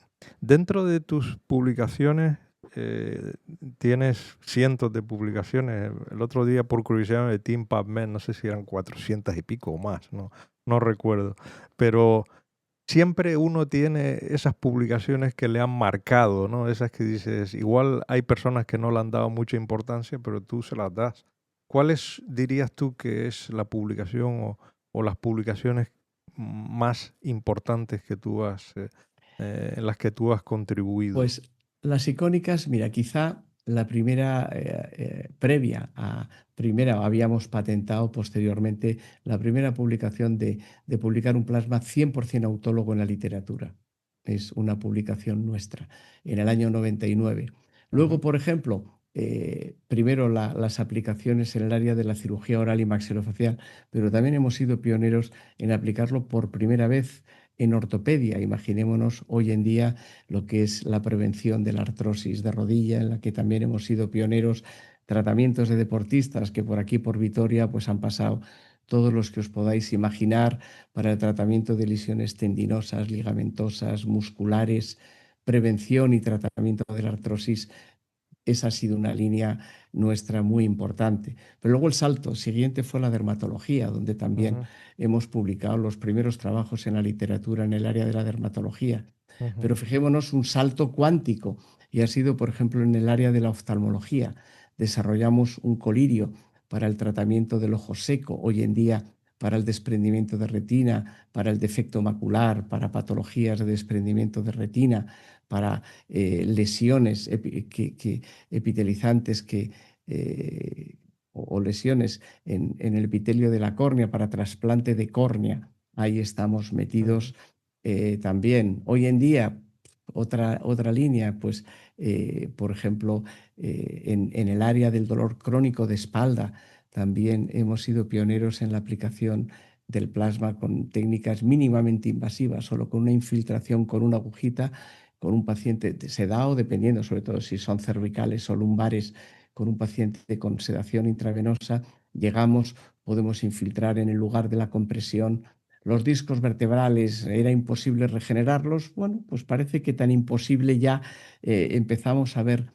Dentro de tus publicaciones, eh, tienes cientos de publicaciones. El otro día, por curiosidad, me metí en PubMed, no sé si eran 400 y pico o más, no recuerdo. Pero siempre uno tiene esas publicaciones que le han marcado, ¿no? Esas que dices, igual hay personas que no le han dado mucha importancia, pero tú se las das. ¿Cuáles dirías tú que es la publicación o las publicaciones más importantes que tú en las que tú has contribuido? Pues las icónicas, mira, quizá la primera previa a primera habíamos patentado posteriormente la primera publicación de publicar un plasma 100% autólogo en la literatura. Es una publicación nuestra en el año 99. Ujú, Luego, por ejemplo, primero las aplicaciones en el área de la cirugía oral y maxilofacial, pero también hemos sido pioneros en aplicarlo por primera vez en ortopedia. Imaginémonos hoy en día lo que es la prevención de la artrosis de rodilla, en la que también hemos sido pioneros, tratamientos de deportistas que por aquí, por Vitoria, pues han pasado todos los que os podáis imaginar para el tratamiento de lesiones tendinosas, ligamentosas, musculares, prevención y tratamiento de la artrosis. Esa ha sido una línea nuestra muy importante. Pero luego el salto siguiente fue la dermatología, donde también ujú, hemos publicado los primeros trabajos en la literatura en el área de la dermatología. ujú, Pero fijémonos un salto cuántico y ha sido, por ejemplo, en el área de la oftalmología. Desarrollamos un colirio para el tratamiento del ojo seco, hoy en día para el desprendimiento de retina, para el defecto macular, para patologías de desprendimiento de retina, para lesiones epitelizantes o lesiones en el epitelio de la córnea para trasplante de córnea. Ahí estamos ujú, metidos también. Hoy en día, otra línea, pues, por ejemplo, en el área del dolor crónico de espalda, también hemos sido pioneros en la aplicación del plasma con técnicas mínimamente invasivas, solo con una infiltración con una agujita, con un paciente sedado, dependiendo sobre todo si son cervicales o lumbares, con un paciente con sedación intravenosa, llegamos, podemos infiltrar en el lugar de la compresión los discos vertebrales, era imposible regenerarlos. Bueno, pues parece que tan imposible ya empezamos a ver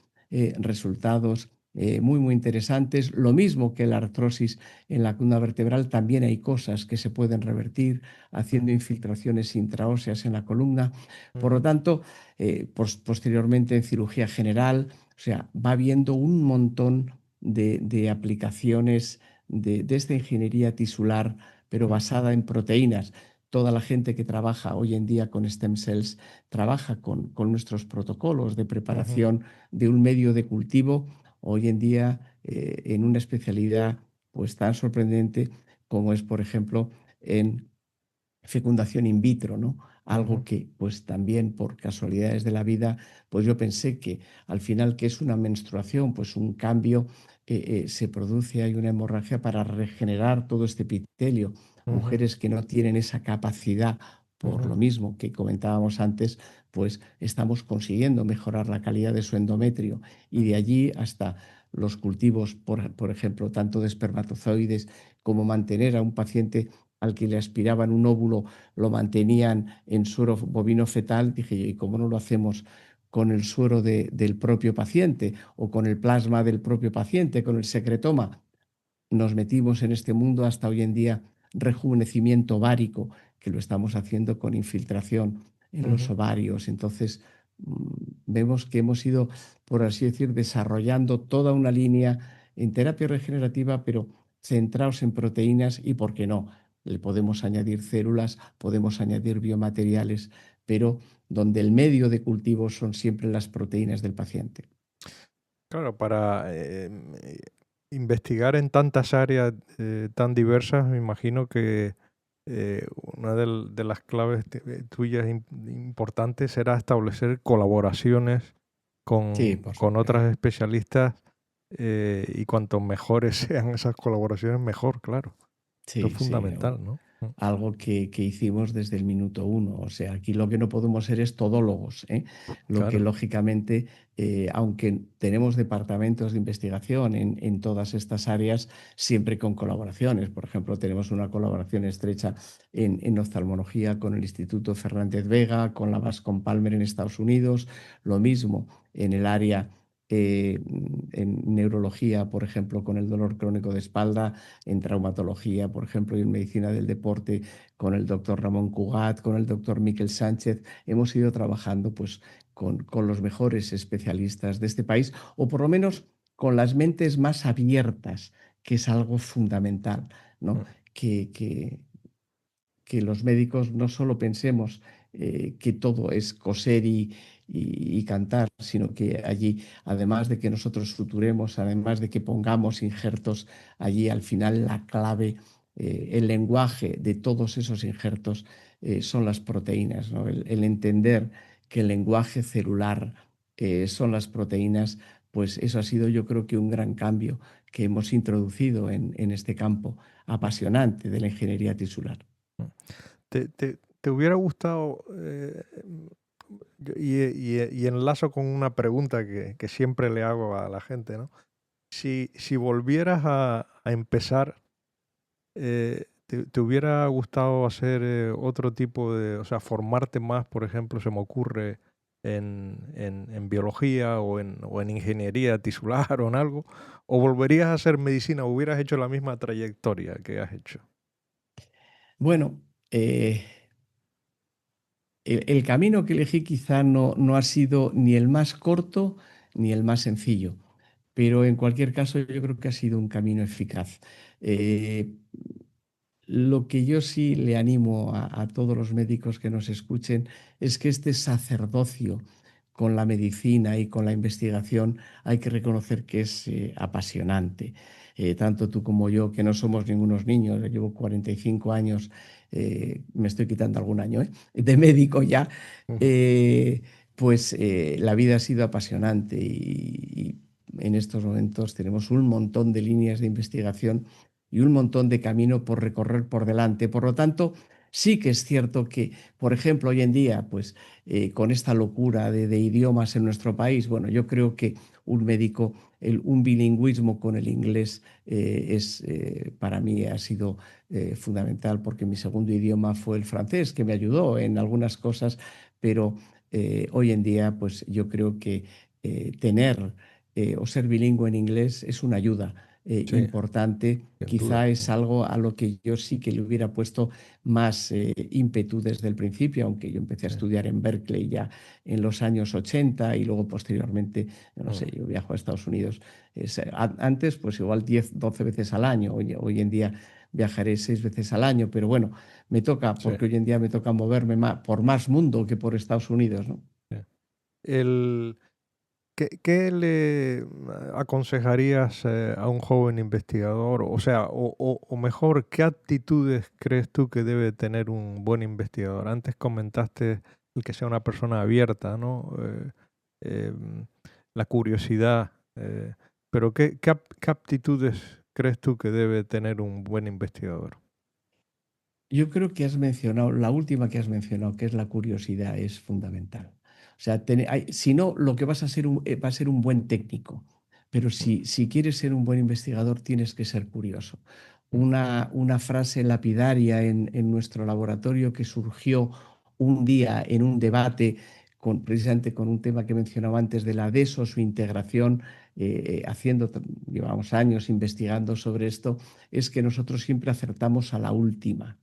resultados muy interesantes. Lo mismo que la artrosis en la columna vertebral, también hay cosas que se pueden revertir haciendo ujú, infiltraciones intraóseas en la columna. Por lo ujú, tanto, posteriormente en cirugía general, o sea, va habiendo un montón de aplicaciones de esta ingeniería tisular pero ujú, basada en proteínas. Toda la gente que trabaja hoy en día con stem cells trabaja con nuestros protocolos de ujú, preparación de un medio de cultivo, hoy en día en una especialidad pues tan sorprendente como es, por ejemplo, en fecundación in vitro, ¿no? Algo ujú, que, pues también por casualidades de la vida, pues yo pensé que al final, que es una menstruación, pues un cambio, se produce, hay una hemorragia para regenerar todo este epitelio. ujú, Mujeres que no tienen esa capacidad, por ujú, lo mismo que comentábamos antes, pues estamos consiguiendo mejorar la calidad de su endometrio y de ujú, allí hasta los cultivos, por ejemplo, tanto de espermatozoides como mantener a un paciente al que le aspiraban un óvulo, lo mantenían en suero bovino fetal. Dije yo, ¿y cómo no lo hacemos con el suero del propio paciente o con el plasma del propio paciente, con el secretoma? Nos metimos en este mundo hasta hoy en día, rejuvenecimiento ovárico, que lo estamos haciendo con infiltración en los ujú. ovarios. Entonces, vemos que hemos ido, por así decir, desarrollando toda una línea en terapia regenerativa, pero centrados en proteínas y, ¿por qué no? Le podemos añadir células, podemos añadir biomateriales, pero donde el medio de cultivo son siempre las proteínas del paciente. Claro, para investigar en tantas áreas tan diversas, me imagino que una de las claves tuyas importantes era establecer colaboraciones Sí, por con supuesto. otras especialistas y cuanto mejores sean esas colaboraciones, mejor, claro. Eso es Sí, sí, fundamental, ¿no? algo que hicimos desde el minuto uno. O sea, aquí lo que no podemos ser es todólogos, ¿eh? Lo que Claro. lógicamente, aunque tenemos departamentos de investigación en todas estas áreas, siempre con colaboraciones. Por ejemplo, tenemos una colaboración estrecha en oftalmología con el Instituto Fernández Vega, con la Bascom Palmer en Estados Unidos, lo mismo en el área en neurología, por ejemplo, con el dolor crónico de espalda, en traumatología, por ejemplo, y en medicina del deporte, con el doctor Ramón Cugat, con el doctor Miquel Sánchez. Hemos ido trabajando pues, con los mejores especialistas de este país, o por lo menos con las mentes más abiertas, que es algo fundamental, ¿no? Mm. Que, que, que los médicos no solo pensemos que todo es coser y cantar, sino que allí, además de que nosotros suturemos, además de que pongamos injertos, allí al final la clave, el lenguaje de todos esos injertos son las proteínas, ¿no? El entender que el lenguaje celular son las proteínas, pues eso ha sido yo creo que un gran cambio que hemos introducido en este campo apasionante de la ingeniería tisular. Mm. ¿Te hubiera gustado, y enlazo con una pregunta que siempre le hago a la gente, ¿no? Si volvieras a empezar, ¿te hubiera gustado hacer otro tipo de, o sea, formarte más, por ejemplo, se me ocurre, en biología o en ingeniería tisular o en algo? ¿O volverías a hacer medicina o hubieras hecho la misma trayectoria que has hecho? Bueno, el camino que elegí quizá no ha sido ni el más corto ni el más sencillo, pero en cualquier caso yo creo que ha sido un camino eficaz. Eh, lo que yo sí le animo a todos los médicos que nos escuchen es que este sacerdocio con la medicina y con la investigación hay que reconocer que es apasionante. Tanto tú como yo, que no somos ningunos niños, yo llevo 45 años, me estoy quitando algún año, de médico ya, Ujú. eh, pues la vida ha sido apasionante y en estos momentos tenemos un montón de líneas de investigación y un montón de camino por recorrer por delante. Por lo tanto, sí que es cierto que, por ejemplo, hoy en día, pues con esta locura de idiomas en nuestro país, bueno, yo creo que un médico, un bilingüismo con el inglés para mí ha sido fundamental porque mi segundo idioma fue el francés, que me ayudó en algunas cosas, pero hoy en día, pues yo creo que tener o ser bilingüe en inglés es una ayuda Sí, importante. sin duda. Quizá es algo a lo que yo sí que le hubiera puesto más ímpetu desde el principio, aunque yo empecé a Sí. estudiar en Berkeley ya en los años 80 y luego posteriormente, no sé, Mm. yo viajo a Estados Unidos. Antes, pues igual 10 12 veces al año. Hoy en día viajaré 6 veces al año, pero bueno, me toca, Sí, porque hoy en día me toca moverme más, por más mundo que por Estados Unidos, ¿no? sí. El, ¿qué le aconsejarías a un joven investigador? O sea, o mejor, ¿qué actitudes crees tú que debe tener un buen investigador? Antes comentaste el que sea una persona abierta, ¿no? Em, la curiosidad. Pero ¿qué aptitudes crees tú que debe tener un buen investigador? Yo creo que has mencionado, la última que has mencionado, que es la curiosidad, es fundamental. O sea, si no, lo que vas a ser va a ser un buen técnico. Pero Mm, si quieres ser un buen investigador, tienes que ser curioso. mm. Una frase lapidaria en nuestro laboratorio que surgió un día en un debate precisamente con un tema que mencionaba antes de la integración, llevamos años investigando sobre esto, es que nosotros siempre acertamos a la última.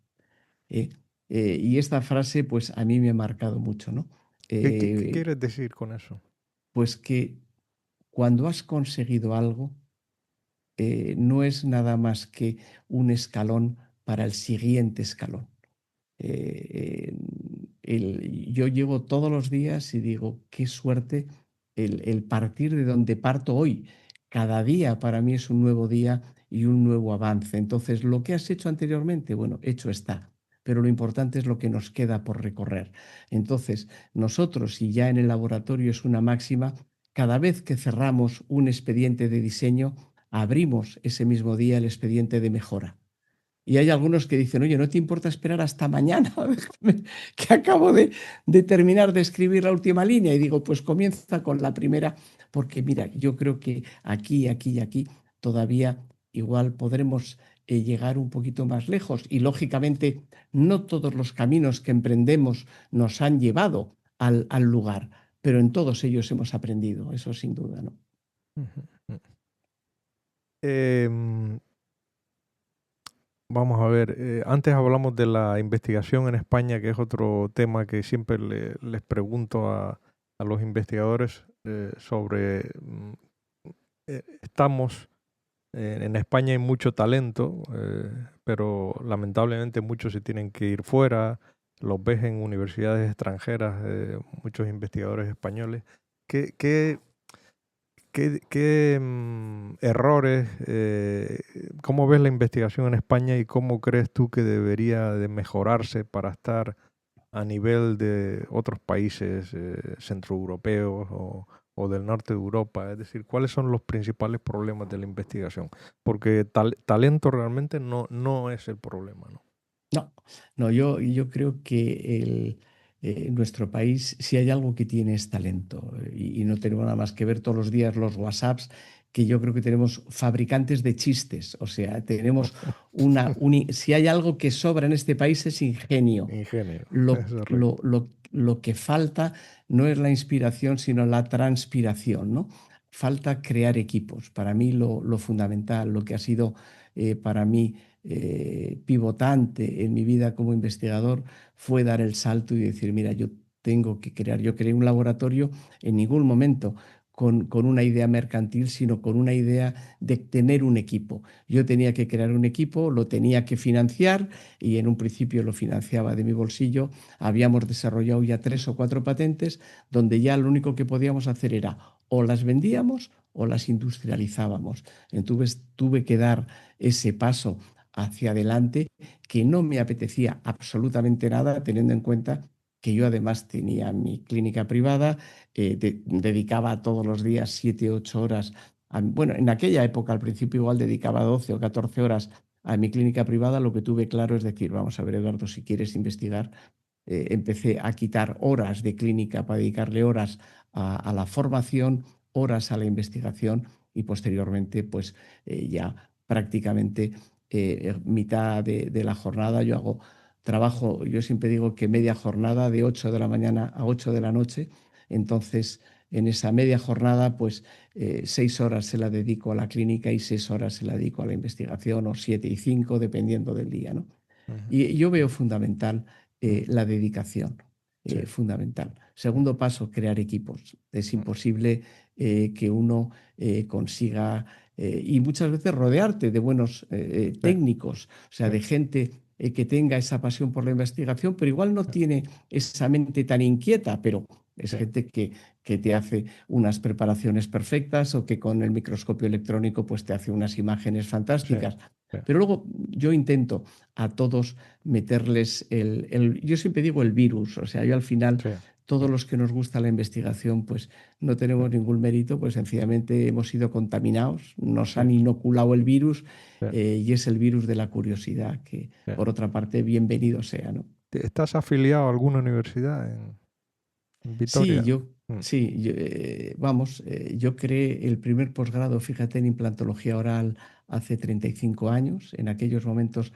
¿eh? Y esta frase, pues a mí me ha marcado mucho, ¿no? ¿Qué Eh, quieres decir con eso? pues que cuando has conseguido algo, no es nada más que un escalón para el siguiente escalón. Eh, yo llego todos los días y digo, qué suerte el partir de donde parto hoy. Cada día para mí es un nuevo día y un nuevo avance. Entonces, lo que has hecho anteriormente, bueno, hecho está. Pero lo importante es lo que nos queda por recorrer. Entonces, nosotros, y ya en el laboratorio es una máxima, cada vez que cerramos un expediente de diseño, abrimos ese mismo día el expediente de mejora. Y hay algunos que dicen, oye, ¿no te importa esperar hasta mañana? Que acabo de terminar de escribir la última línea. Y digo, pues comienza con la primera, porque mira, yo creo que aquí, aquí y aquí todavía igual podremos llegar un poquito más lejos. Y lógicamente, no todos los caminos que emprendemos nos han llevado al lugar, pero en todos ellos hemos aprendido, eso sin duda, ¿no? Ujú, ujú. Em, Vamos a ver, antes hablamos de la investigación en España, que es otro tema que siempre les pregunto a los investigadores sobre. Estamos, en España hay mucho talento, pero lamentablemente muchos se tienen que ir fuera, los ves en universidades extranjeras, muchos investigadores españoles. ¿Qué errores, cómo ves la investigación en España y cómo crees tú que debería de mejorarse para estar a nivel de otros países centroeuropeos o del norte de Europa? Es decir, ¿cuáles son los principales problemas de la investigación? Porque talento realmente no es el problema, ¿no? No, no, yo creo que nuestro país, si hay algo que tiene es talento, y no tenemos nada más que ver todos los días los WhatsApps, que yo creo que tenemos fabricantes de chistes, o sea, tenemos si hay algo que sobra en este país es ingenio. Ingenio, Lo, eso es lo, recto. lo que falta no es la inspiración, sino la transpiración, ¿no? Falta crear equipos. Para mí lo fundamental, lo que ha sido para mí pivotante en mi vida como investigador fue dar el salto y decir, mira, yo tengo que crear. Yo creé un laboratorio en ningún momento con una idea mercantil, sino con una idea de tener un equipo. Yo tenía que crear un equipo, lo tenía que financiar y en un principio lo financiaba de mi bolsillo. Habíamos desarrollado ya 3 o 4 patentes donde ya lo único que podíamos hacer era o las vendíamos o las industrializábamos. Entonces tuve que dar ese paso hacia adelante que no me apetecía absolutamente nada, teniendo en cuenta que yo además tenía mi clínica privada, dedicaba todos los días 7 u 8 horas. Bueno, en aquella época al principio igual dedicaba 12 o 14 horas a mi clínica privada. Lo que tuve claro es decir, vamos a ver, Eduardo, si quieres investigar, empecé a quitar horas de clínica para dedicarle horas a la formación, horas a la investigación y posteriormente pues ya prácticamente mitad de la jornada yo hago trabajo, yo siempre digo que media jornada de 8 de la mañana a 8 de la noche. Entonces en esa media jornada pues 6 horas se la dedico a la clínica y 6 horas se la dedico a la investigación, o 7 y 5 dependiendo del día, ¿no? Ujú, Y yo veo ujú, fundamental ujú. la dedicación, Sí. fundamental. Ujú, Segundo paso, crear equipos. Es ujú. imposible que uno consiga, y muchas veces rodearte de buenos Sí, técnicos, o sea, sí, de gente que tenga esa pasión por la investigación, pero igual no tiene esa mente tan inquieta, pero es sí, gente que te hace unas preparaciones perfectas o que con el microscopio electrónico pues te hace unas imágenes sí, fantásticas. sí, Pero luego yo intento a todos meterles yo siempre digo el virus, o sea, yo al final, sí, todos los que nos gusta la investigación, pues no sí, tenemos ningún mérito, pues sencillamente hemos sido contaminados, nos sí, han inoculado el virus, sí, y es el virus de la curiosidad, que sí. por otra parte, bienvenido sea, ¿no? ¿Estás afiliado a alguna universidad en Sí, Vitoria? Mm, vamos, yo creé el primer posgrado, fíjate, en implantología oral hace 35 años. En aquellos momentos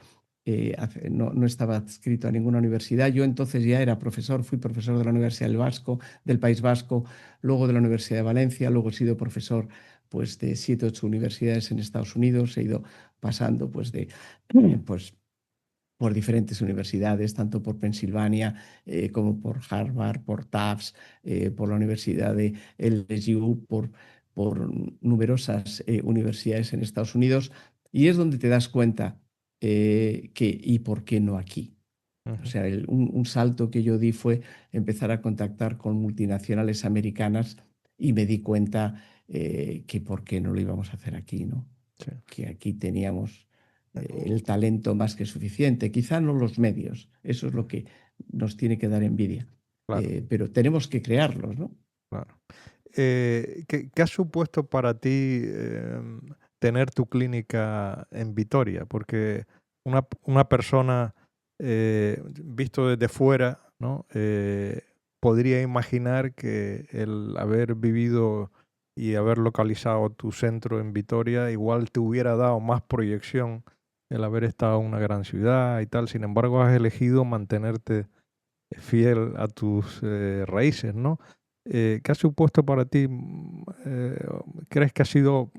no estaba adscrito a ninguna universidad. Yo entonces ya era profesor, fui profesor de la Universidad del País Vasco, luego de la Universidad de Valencia, luego he sido profesor pues, de 7 u 8 universidades en Estados Unidos. He ido pasando pues, pues, por diferentes universidades, tanto por Pensilvania como por Harvard, por Tufts, por la Universidad de LSU, por numerosas universidades en Estados Unidos, y es donde te das cuenta ¿y por qué no aquí? O ujú, sea, un salto que yo di fue empezar a contactar con multinacionales americanas y me di cuenta que por qué no lo íbamos a hacer aquí, ¿no? sí. Que aquí teníamos Oh, el talento más que suficiente, quizá no los medios, eso es lo que nos tiene que dar envidia. claro, Pero tenemos que crearlos, ¿no? claro. ¿Qué ha supuesto para ti tener tu clínica en Vitoria? Porque una persona visto desde fuera, ¿no? Podría imaginar que el haber vivido y haber localizado tu centro en Vitoria igual te hubiera dado más proyección el haber estado en una gran ciudad y tal. Sin embargo, has elegido mantenerte fiel a tus raíces, ¿no? ¿Qué ha supuesto para ti ¿Crees que ha sido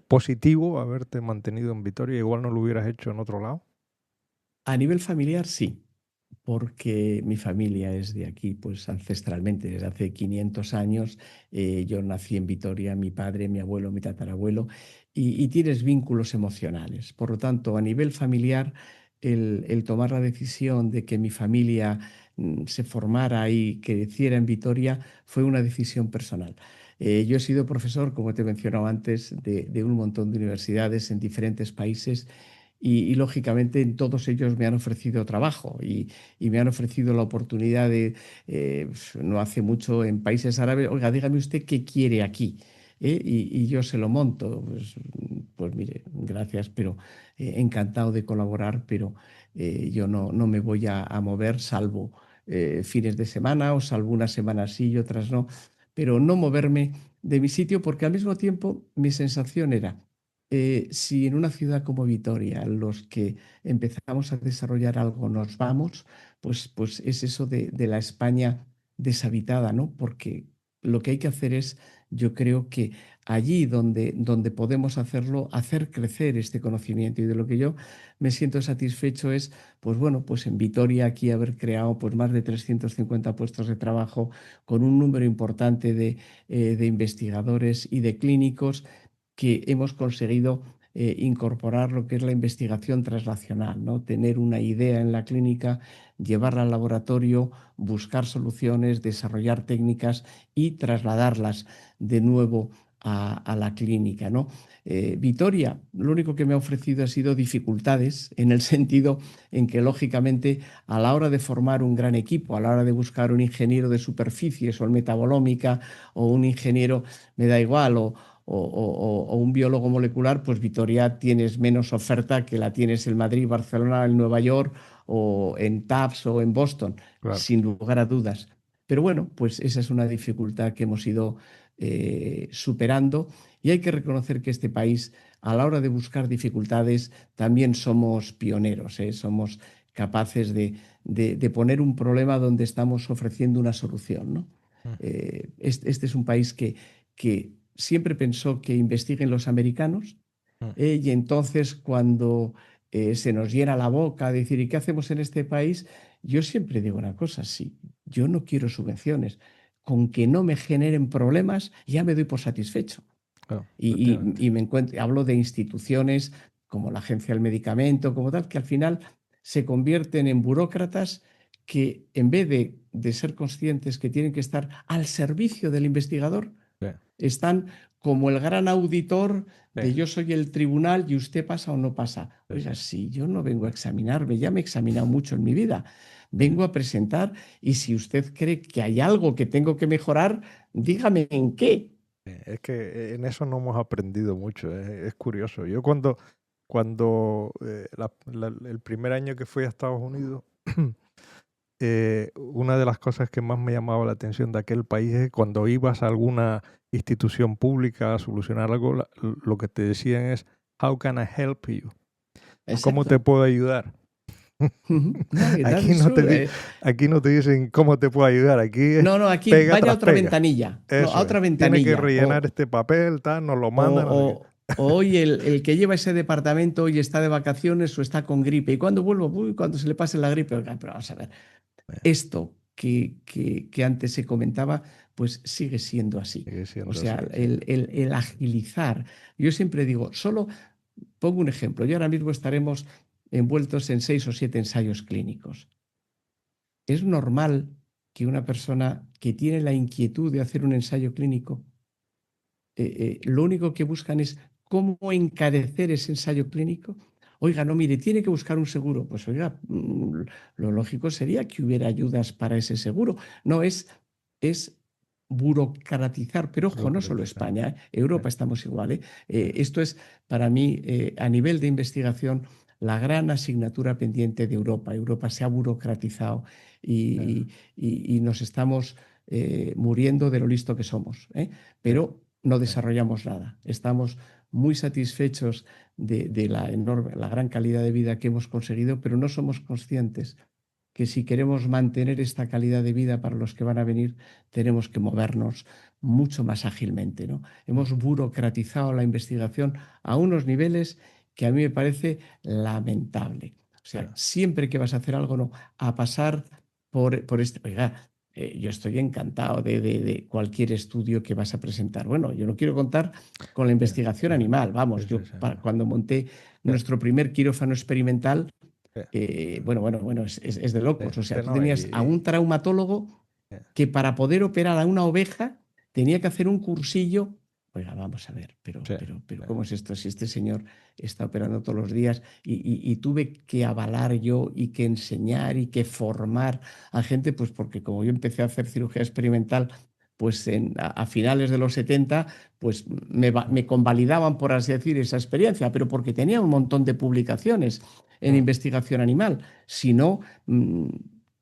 positivo haberte mantenido en Vitoria? Igual no lo hubieras hecho en otro lado. A nivel familiar, sí, porque mi familia es de aquí, pues ancestralmente, desde hace 500 años. Yo nací en Vitoria, mi padre, mi abuelo, mi tatarabuelo, y tienes vínculos emocionales. Por lo tanto, a nivel familiar, el tomar la decisión de que mi familia se formara y creciera en Vitoria fue una decisión personal. Yo he sido profesor, como te mencionaba antes, de un montón de universidades en diferentes países lógicamente en todos ellos me han ofrecido trabajo y me han ofrecido la oportunidad de, no hace mucho en países árabes, oiga, dígame usted qué quiere aquí. Y yo se lo monto. Pues mire, gracias, pero encantado de colaborar, pero yo no me voy a mover salvo fines de semana o salvo unas semanas sí y otras no, pero no moverme de mi sitio porque al mismo tiempo mi sensación era si en una ciudad como Vitoria, los que empezamos a desarrollar algo nos vamos, pues es eso de la España deshabitada, ¿no? Porque lo que hay que hacer es, yo creo que allí donde podemos hacerlo, hacer crecer este conocimiento. Y de lo que yo me siento satisfecho es, pues bueno, pues en Vitoria aquí haber creado pues más de 350 puestos de trabajo con un número importante de investigadores y de clínicos que hemos conseguido incorporar lo que es la investigación translacional, ¿no? Tener una idea en la clínica, llevarla al laboratorio, buscar soluciones, desarrollar técnicas y trasladarlas de nuevo a la clínica, ¿no? Vitoria, lo único que me ha ofrecido ha sido dificultades en el sentido en que, lógicamente, a la hora de formar un gran equipo, a la hora de buscar un ingeniero de superficies o en metabolómica o un ingeniero, me da igual, o un biólogo molecular, pues Vitoria tienes menos oferta que la tienes en Madrid, Barcelona, en Nueva York o en Tufts o en Boston, Claro. sin lugar a dudas. Pero bueno, pues esa es una dificultad que hemos ido superando y hay que reconocer que este país, a la hora de buscar dificultades, también somos pioneros, ¿eh? Somos capaces de poner un problema donde estamos ofreciendo una solución, ¿no? Mm, Este es un país que siempre pensó que investiguen los americanos mm. y entonces cuando se nos llena la boca a decir, ¿y qué hacemos en este país? Yo siempre digo una cosa, sí, yo no quiero subvenciones, con que no me generen problemas ya me doy por satisfecho. Claro, efectivamente. Me encuentro, hablo de instituciones como la Agencia del Medicamento, como tal, que al final se convierten en burócratas que en vez de ser conscientes que tienen que estar al servicio del investigador, Sí, están como el gran auditor sí, de yo soy el tribunal y usted pasa o no pasa. sí, sí, Oiga, si yo no vengo a sí, examinarme, ya me he examinado mucho en mi vida, sí. vengo a presentar y si usted cree que hay algo que tengo que mejorar, dígame en qué. Es que en eso no hemos aprendido mucho, es curioso. Yo cuando el primer año que fui a Estados Unidos, una de las cosas que más me llamaba la atención de aquel país es cuando ibas a alguna institución pública a solucionar algo, lo que te decían es, How can I help you? ¿Cómo te Exacto. puedo ayudar? No, that Aquí is no te, true. aquí no te dicen cómo te puedo ayudar, aquí es No, no, aquí pega vaya a tras otra pega. ventanilla. No, a Eso es. otra Tiene que ventanilla. rellenar este papel, tal, nos lo mandan, no sé qué. Hoy el que lleva ese departamento hoy está de vacaciones o está con gripe. ¿Y cuando vuelvo? Uy, cuando se le pase la gripe. Oiga, pero vamos a ver. Esto que antes se comentaba, pues sigue siendo así. Sigue O siendo así, sea, sí. el agilizar. Yo siempre digo, solo pongo un ejemplo. Yo ahora mismo estaremos envueltos en 6 o 7 ensayos clínicos. Es normal que una persona que tiene la inquietud de hacer un ensayo clínico, lo único que buscan es cómo encarecer ese ensayo clínico. Oiga, no, mire, tiene que buscar un seguro. Pues oiga, lo lógico sería que hubiera ayudas para ese seguro. No es burocratizar, pero ojo, no solo Burocratizar. España, Sí, Europa estamos igual. sí, Esto es para mí, a nivel de investigación, la gran asignatura pendiente de Europa. Europa se ha burocratizado sí, y nos estamos muriendo de lo listo que somos, ¿eh? sí, Pero no sí. desarrollamos nada. Estamos muy satisfechos de la gran calidad de vida que hemos conseguido, pero no somos conscientes que si queremos mantener esta calidad de vida para los que van a venir, tenemos que movernos mucho más ágilmente, ¿no? Hemos burocratizado la investigación a unos niveles que a mí me parece lamentable. O sea, siempre que vas a hacer algo, no, a pasar por este... Oiga, yo estoy encantado de cualquier estudio que vas a presentar. Bueno, yo no quiero contar con la investigación animal. Vamos, yo cuando monté nuestro primer quirófano experimental, bueno, es de locos. O sea, tú tenías a un traumatólogo que para poder operar a una oveja tenía que hacer un cursillo. Oiga, vamos a ver, pero ¿cómo es esto? Si este señor está operando todos los días y tuve que avalar yo y que enseñar y que formar a gente, pues porque como yo empecé a hacer cirugía experimental, pues a finales de los 70, pues me convalidaban, por así decir, esa experiencia, pero porque tenía un montón de publicaciones en investigación animal. Si no,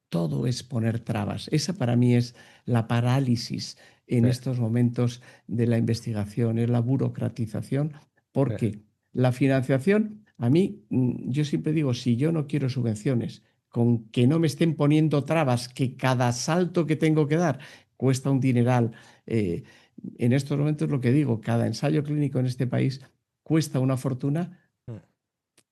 todo es poner trabas. Esa para mí es la parálisis en estos momentos de la investigación, es la burocratización, porque la financiación, a mí, yo siempre digo, si yo no quiero subvenciones, con que no me estén poniendo trabas, que cada salto que tengo que dar cuesta un dineral. En estos momentos lo que digo, cada ensayo clínico en este país cuesta una fortuna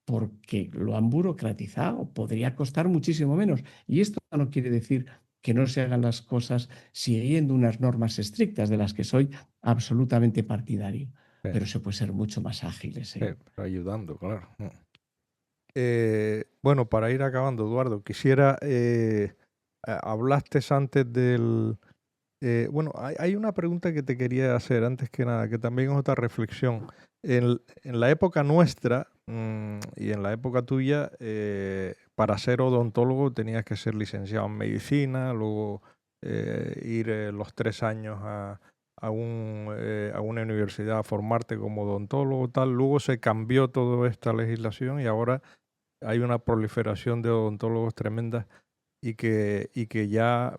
porque lo han burocratizado, podría costar muchísimo menos. Y esto no quiere decir que no se hagan las cosas siguiendo unas normas estrictas de las que soy absolutamente partidario, pero se puede ser mucho más ágiles. Ayudando, claro. Bueno, para ir acabando, Eduardo, quisiera, hablaste antes del... bueno, hay una pregunta que te quería hacer antes que nada, que también es otra reflexión. En la época nuestra y en la época tuya, para ser odontólogo tenías que ser licenciado en medicina, luego ir los 3 años a una universidad a formarte como odontólogo, tal. Luego se cambió toda esta legislación y ahora hay una proliferación de odontólogos tremenda y que ya...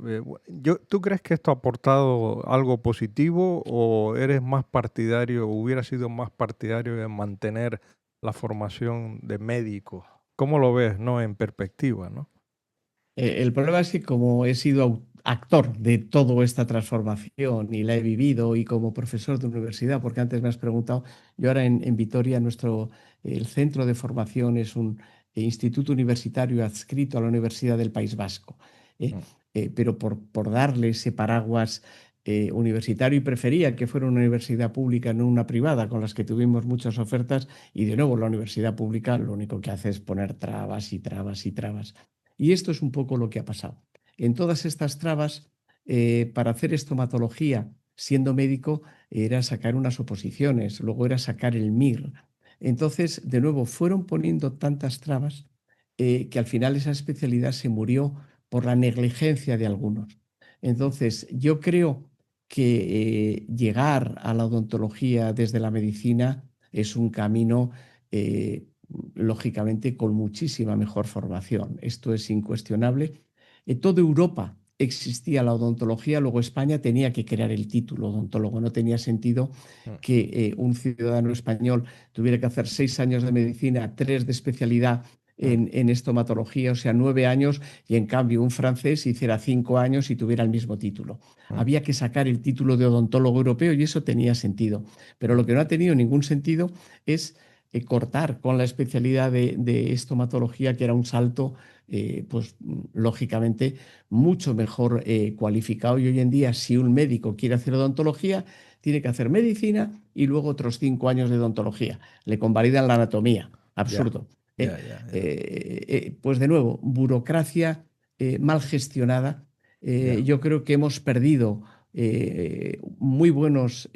¿tú crees que esto ha aportado algo positivo o eres más partidario, o hubieras sido más partidario de mantener la formación de médicos? ¿Cómo lo ves, no, en perspectiva, no? El problema es que como he sido actor de toda esta transformación y la he vivido y como profesor de universidad, porque antes me has preguntado, yo ahora en Vitoria, el centro de formación es un instituto universitario adscrito a la Universidad del País Vasco. Pero por darle ese paraguas universitario, y prefería que fuera una universidad pública, no una privada, con las que tuvimos muchas ofertas, y de nuevo la universidad pública lo único que hace es poner trabas y trabas y trabas. Y esto es un poco lo que ha pasado. En todas estas trabas, para hacer estomatología, siendo médico, era sacar unas oposiciones, luego era sacar el MIR. Entonces, de nuevo, fueron poniendo tantas trabas que al final esa especialidad se murió por la negligencia de algunos. Entonces, yo creo que llegar a la odontología desde la medicina es un camino lógicamente con muchísima mejor formación. Esto es incuestionable. En toda Europa existía la odontología, luego España tenía que crear el título odontólogo. No tenía sentido que un ciudadano español tuviera que hacer 6 años de medicina, 3 de especialidad en estomatología, o sea, 9 años, y en cambio un francés hiciera 5 años y tuviera el mismo título. Había que sacar el título de odontólogo europeo y eso tenía sentido. Pero lo que no ha tenido ningún sentido es cortar con la especialidad de estomatología, que era un salto, pues lógicamente, mucho mejor cualificado. Y hoy en día, si un médico quiere hacer odontología, tiene que hacer medicina y luego otros 5 años de odontología. Le convalidan la anatomía. Absurdo. Pues de nuevo, burocracia mal gestionada. Yo creo que hemos perdido muy buenos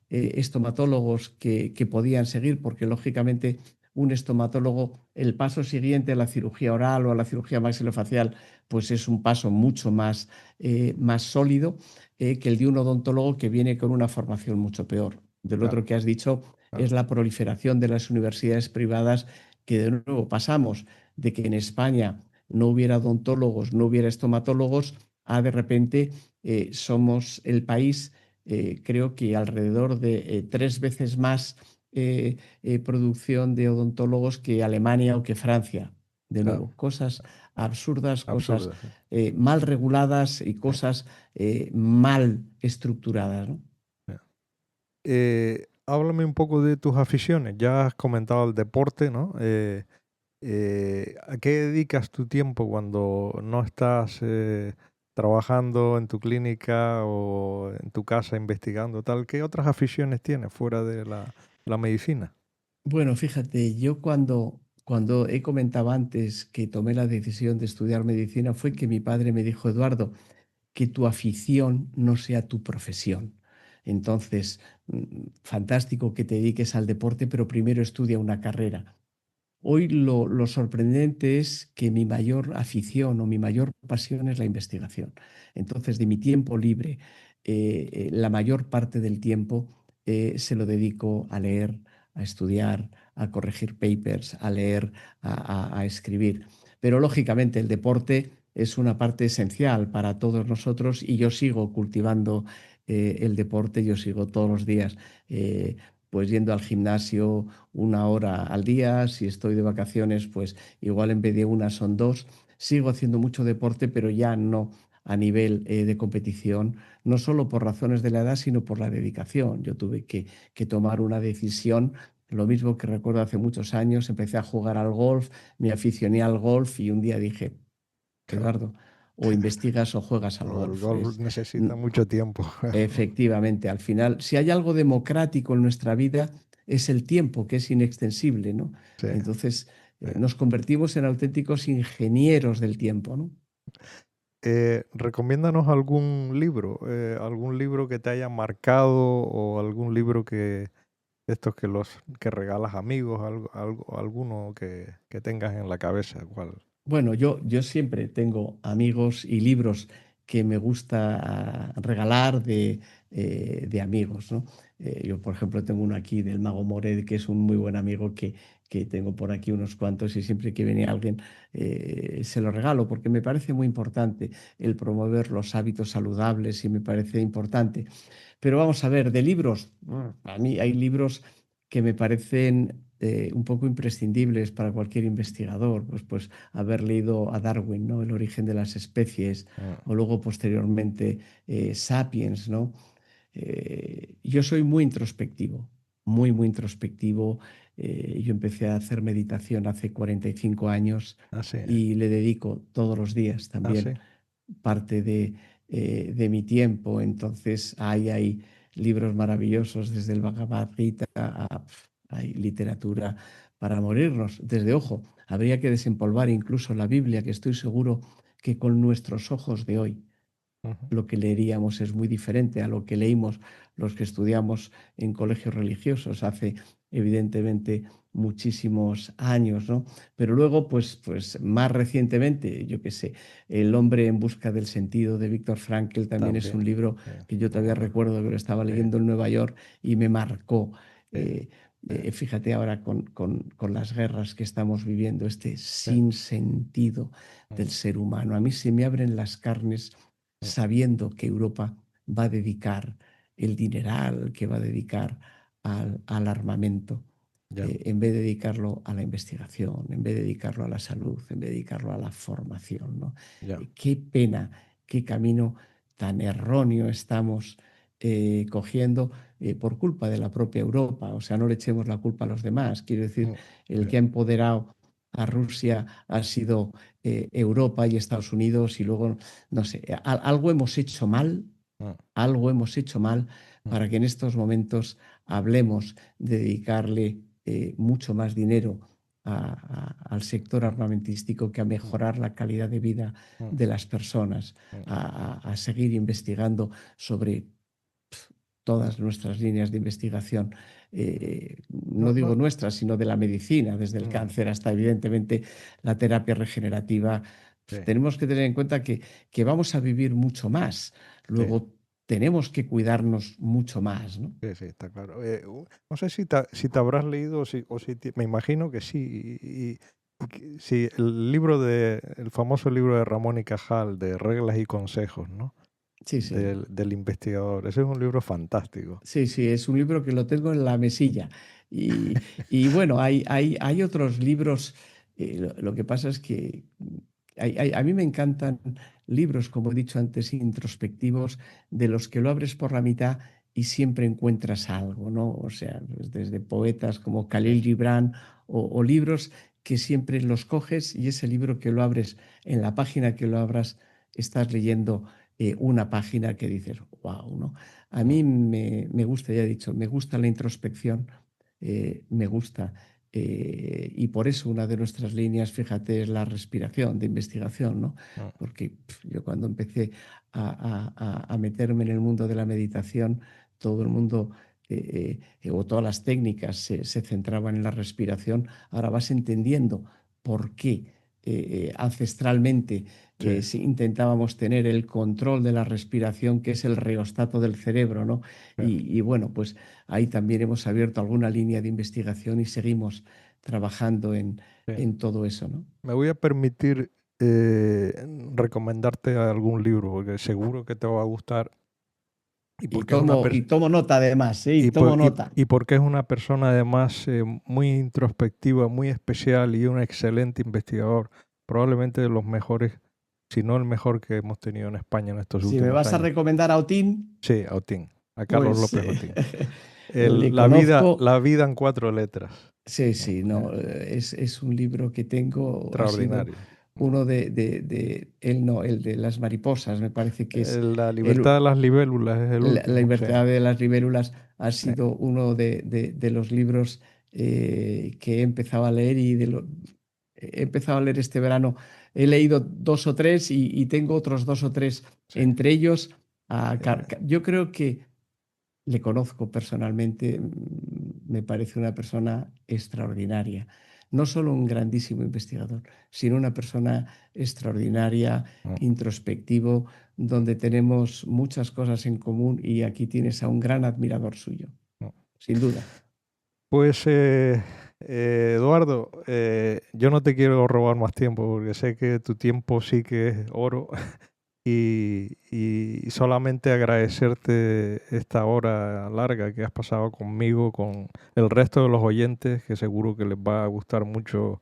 estomatólogos que podían seguir, porque lógicamente un estomatólogo, el paso siguiente a la cirugía oral o a la cirugía maxilofacial, pues es un paso mucho más sólido que el de un odontólogo que viene con una formación mucho peor. Del otro que has dicho es la proliferación de las universidades privadas, que de nuevo pasamos de que en España no hubiera odontólogos, no hubiera estomatólogos, a de repente somos el país, creo que alrededor de 3 veces más producción de odontólogos que Alemania o que Francia. de claro, nuevo, cosas absurdas, cosas absurdo. Sí. mal reguladas y cosas mal estructuradas, ¿no? Sí. Háblame un poco de tus aficiones. Ya has comentado el deporte, ¿no? ¿A qué dedicas tu tiempo cuando no estás trabajando en tu clínica o en tu casa investigando tal? ¿Qué otras aficiones tienes fuera de la medicina? Bueno, fíjate, yo cuando he comentado antes que tomé la decisión de estudiar medicina fue que mi padre me dijo, Eduardo, que tu afición no sea tu profesión. Entonces, fantástico que te dediques al deporte, pero primero estudia una carrera. Hoy lo sorprendente es que mi mayor afición o mi mayor pasión es la investigación. Entonces, de mi tiempo libre, la mayor parte del tiempo se lo dedico a leer, a estudiar, a corregir papers, a leer, a escribir. Pero lógicamente el deporte es una parte esencial para todos nosotros y yo sigo cultivando el deporte, yo sigo todos los días eh, pues yendo al gimnasio 1 hora al día. Si estoy de vacaciones, pues igual en vez de una son dos. Sigo haciendo mucho deporte, pero ya no a nivel de competición, no solo por razones de la edad, sino por la dedicación. Yo tuve que tomar una decisión, lo mismo que recuerdo hace muchos años, empecé a jugar al golf, me aficioné al golf y un día dije, Claro. Eduardo, o investigas o juegas al O el golf. golf necesita mucho tiempo. Efectivamente, al final, si hay algo democrático en nuestra vida, es el tiempo, que es inextensible, ¿no? Sí, Entonces, sí. nos convertimos en auténticos ingenieros del tiempo, ¿no? Recomiéndanos algún libro que te haya marcado o algún libro que estos que regalas a amigos, alguno que tengas en la cabeza, ¿cuál? Bueno, yo siempre tengo amigos y libros que me gusta regalar de amigos, ¿no? Yo, por ejemplo, tengo uno aquí del Mago Moret, que es un muy buen amigo que tengo por aquí unos cuantos y siempre que viene alguien se lo regalo porque me parece muy importante el promover los hábitos saludables y me parece importante. Pero vamos a ver, de libros, a mí hay libros que me parecen un poco imprescindibles para cualquier investigador, pues haber leído a Darwin, ¿no? El origen de las especies, Mm, o luego posteriormente Sapiens, ¿no? Yo soy muy introspectivo, muy introspectivo. Yo empecé a hacer meditación hace 45 años ah, sí, y le dedico todos los días ah, sí. también parte de mi tiempo. Entonces, hay libros maravillosos desde el Bhagavad Gita hay literatura para morirnos. Desde ojo, habría que desempolvar incluso la Biblia, que estoy seguro que con nuestros ojos de hoy Ujú, lo que leeríamos es muy diferente a lo que leímos los que estudiamos en colegios religiosos hace evidentemente muchísimos años, ¿no? Pero luego, pues más recientemente, yo qué sé, El hombre en busca del sentido de Víctor Frankl también es un también, libro sí, que yo muy todavía bueno. recuerdo que lo estaba Sí, leyendo en Nueva York y me marcó. sí, Eh, sí, Fíjate ahora con las guerras que estamos viviendo, este sí, sinsentido mm, del ser humano. A mí se me abren las carnes mm, sabiendo que Europa va a dedicar el dineral que va a dedicar al armamento, ya, en vez de dedicarlo a la investigación, en vez de dedicarlo a la salud, en vez de dedicarlo a la formación, ¿no? ya, Qué pena, qué camino tan erróneo estamos cogiendo por culpa de la propia Europa. O sea, no le echemos la culpa a los demás. Quiero decir, mm, el sí, que ha empoderado a Rusia ha sido Europa y Estados Unidos y luego, no sé, algo hemos hecho mal, mm, algo hemos hecho mal mm, para que en estos momentos hablemos de dedicarle mucho más dinero al sector armamentístico que a mm, mejorar la calidad de vida mm, de las personas, mm. a seguir investigando sobre todas nuestras líneas de investigación, No, no no, digo nuestras, sino de la medicina, desde el mm, cáncer hasta evidentemente la terapia regenerativa. sí, Tenemos que tener en cuenta que vamos a vivir mucho más. sí. Luego tenemos que cuidarnos mucho más, ¿no? Sí, sí, está claro. No sé si te habrás leído me imagino que sí. Sí, el famoso libro de Ramón y Cajal de Reglas y Consejos, ¿no? Sí, sí. Del investigador. Ese es un libro fantástico. Sí, sí, es un libro que lo tengo en la mesilla. Y bueno, hay otros libros Lo que pasa es que a mí me encantan libros, como he dicho antes, introspectivos, de los que lo abres por la mitad y siempre encuentras algo, ¿no? O sea, pues desde poetas como Sí, Khalil Gibran o libros que siempre los coges y ese libro que lo abres en la página que lo abras, estás leyendo una página que dices, wow, ¿no? A mm, mí me gusta, ya he dicho, me gusta la introspección, me gusta. Y por eso una de nuestras líneas, fíjate, es la respiración de investigación, ¿no? mm, Porque yo cuando empecé a meterme en el mundo de la meditación, todo el mundo o todas las técnicas se centraban en la respiración. Ahora vas entendiendo por qué ancestralmente sí, si intentábamos tener el control de la respiración, que es el reostato del cerebro, ¿no? sí, Y bueno, pues ahí también hemos abierto alguna línea de investigación y seguimos trabajando sí. en todo eso, ¿no? Me voy a permitir recomendarte algún libro, porque seguro que te va a gustar y porque es una Y persona... tomo nota además, ¿eh? Y tomo nota. Y porque es una persona además muy introspectiva, muy especial y un excelente investigador, probablemente de los mejores, si no el mejor que hemos tenido en España en estos Si me últimos vas a años. recomendar a Otín, Sí, Otín, a Carlos pues López Otín. le conozco. La vida en cuatro letras. Sí, ¿No? sí, no, es un libro que tengo, ha sido Extraordinario. uno él no, el de las mariposas, me parece que es La libertad de el, las libélulas es el la último, sí. libertad de las libélulas, ha Sí, sido uno de los libros que he empezado a leer he empezado a leer este verano. He leído dos o tres y tengo otros dos o tres sí. entre ellos. Eh, Yo creo que le conozco personalmente, me parece una persona extraordinaria. No solo un grandísimo investigador, sino una persona extraordinaria, mm, introspectivo, donde tenemos muchas cosas en común y aquí tienes a un gran admirador suyo, mm. sin duda. Pues Eduardo, yo no te quiero robar más tiempo porque sé que tu tiempo sí que es oro y solamente agradecerte esta hora larga que has pasado conmigo, con el resto de los oyentes, que seguro que les va a gustar mucho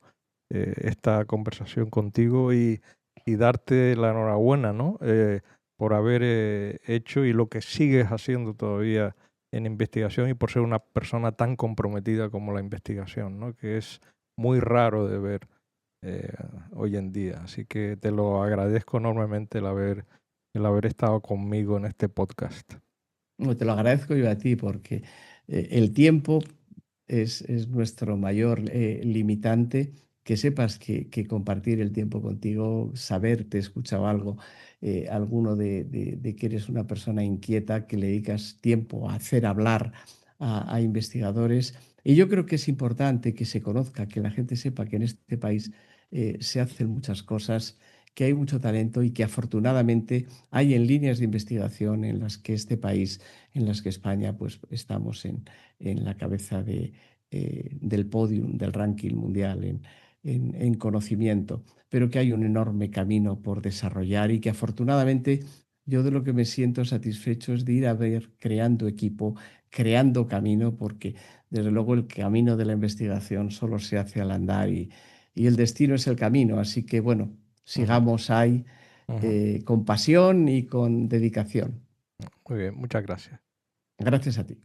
esta conversación contigo y darte la enhorabuena, ¿no? Por haber hecho y lo que sigues haciendo todavía en investigación y por ser una persona tan comprometida como la investigación, ¿no? Que es muy raro de ver eh, hoy en día. Así que te lo agradezco enormemente el haber estado conmigo en este podcast. No, te lo agradezco yo a ti porque el tiempo es nuestro mayor limitante. Que sepas que compartir el tiempo contigo, saber, te he escuchado algo, alguno de que eres una persona inquieta, que le dedicas tiempo a hacer hablar a investigadores. Y yo creo que es importante que se conozca, que la gente sepa que en este país se hacen muchas cosas, que hay mucho talento y que afortunadamente hay en líneas de investigación en las que este país, en las que España, pues estamos en la cabeza del podium, del ranking mundial en conocimiento, pero que hay un enorme camino por desarrollar y que afortunadamente yo de lo que me siento satisfecho es de ir a ver creando equipo, creando camino, porque desde luego el camino de la investigación solo se hace al andar y el destino es el camino. Así que bueno, Ujú, sigamos ahí ujú. con pasión y con dedicación. Muy bien, muchas gracias. Gracias a ti.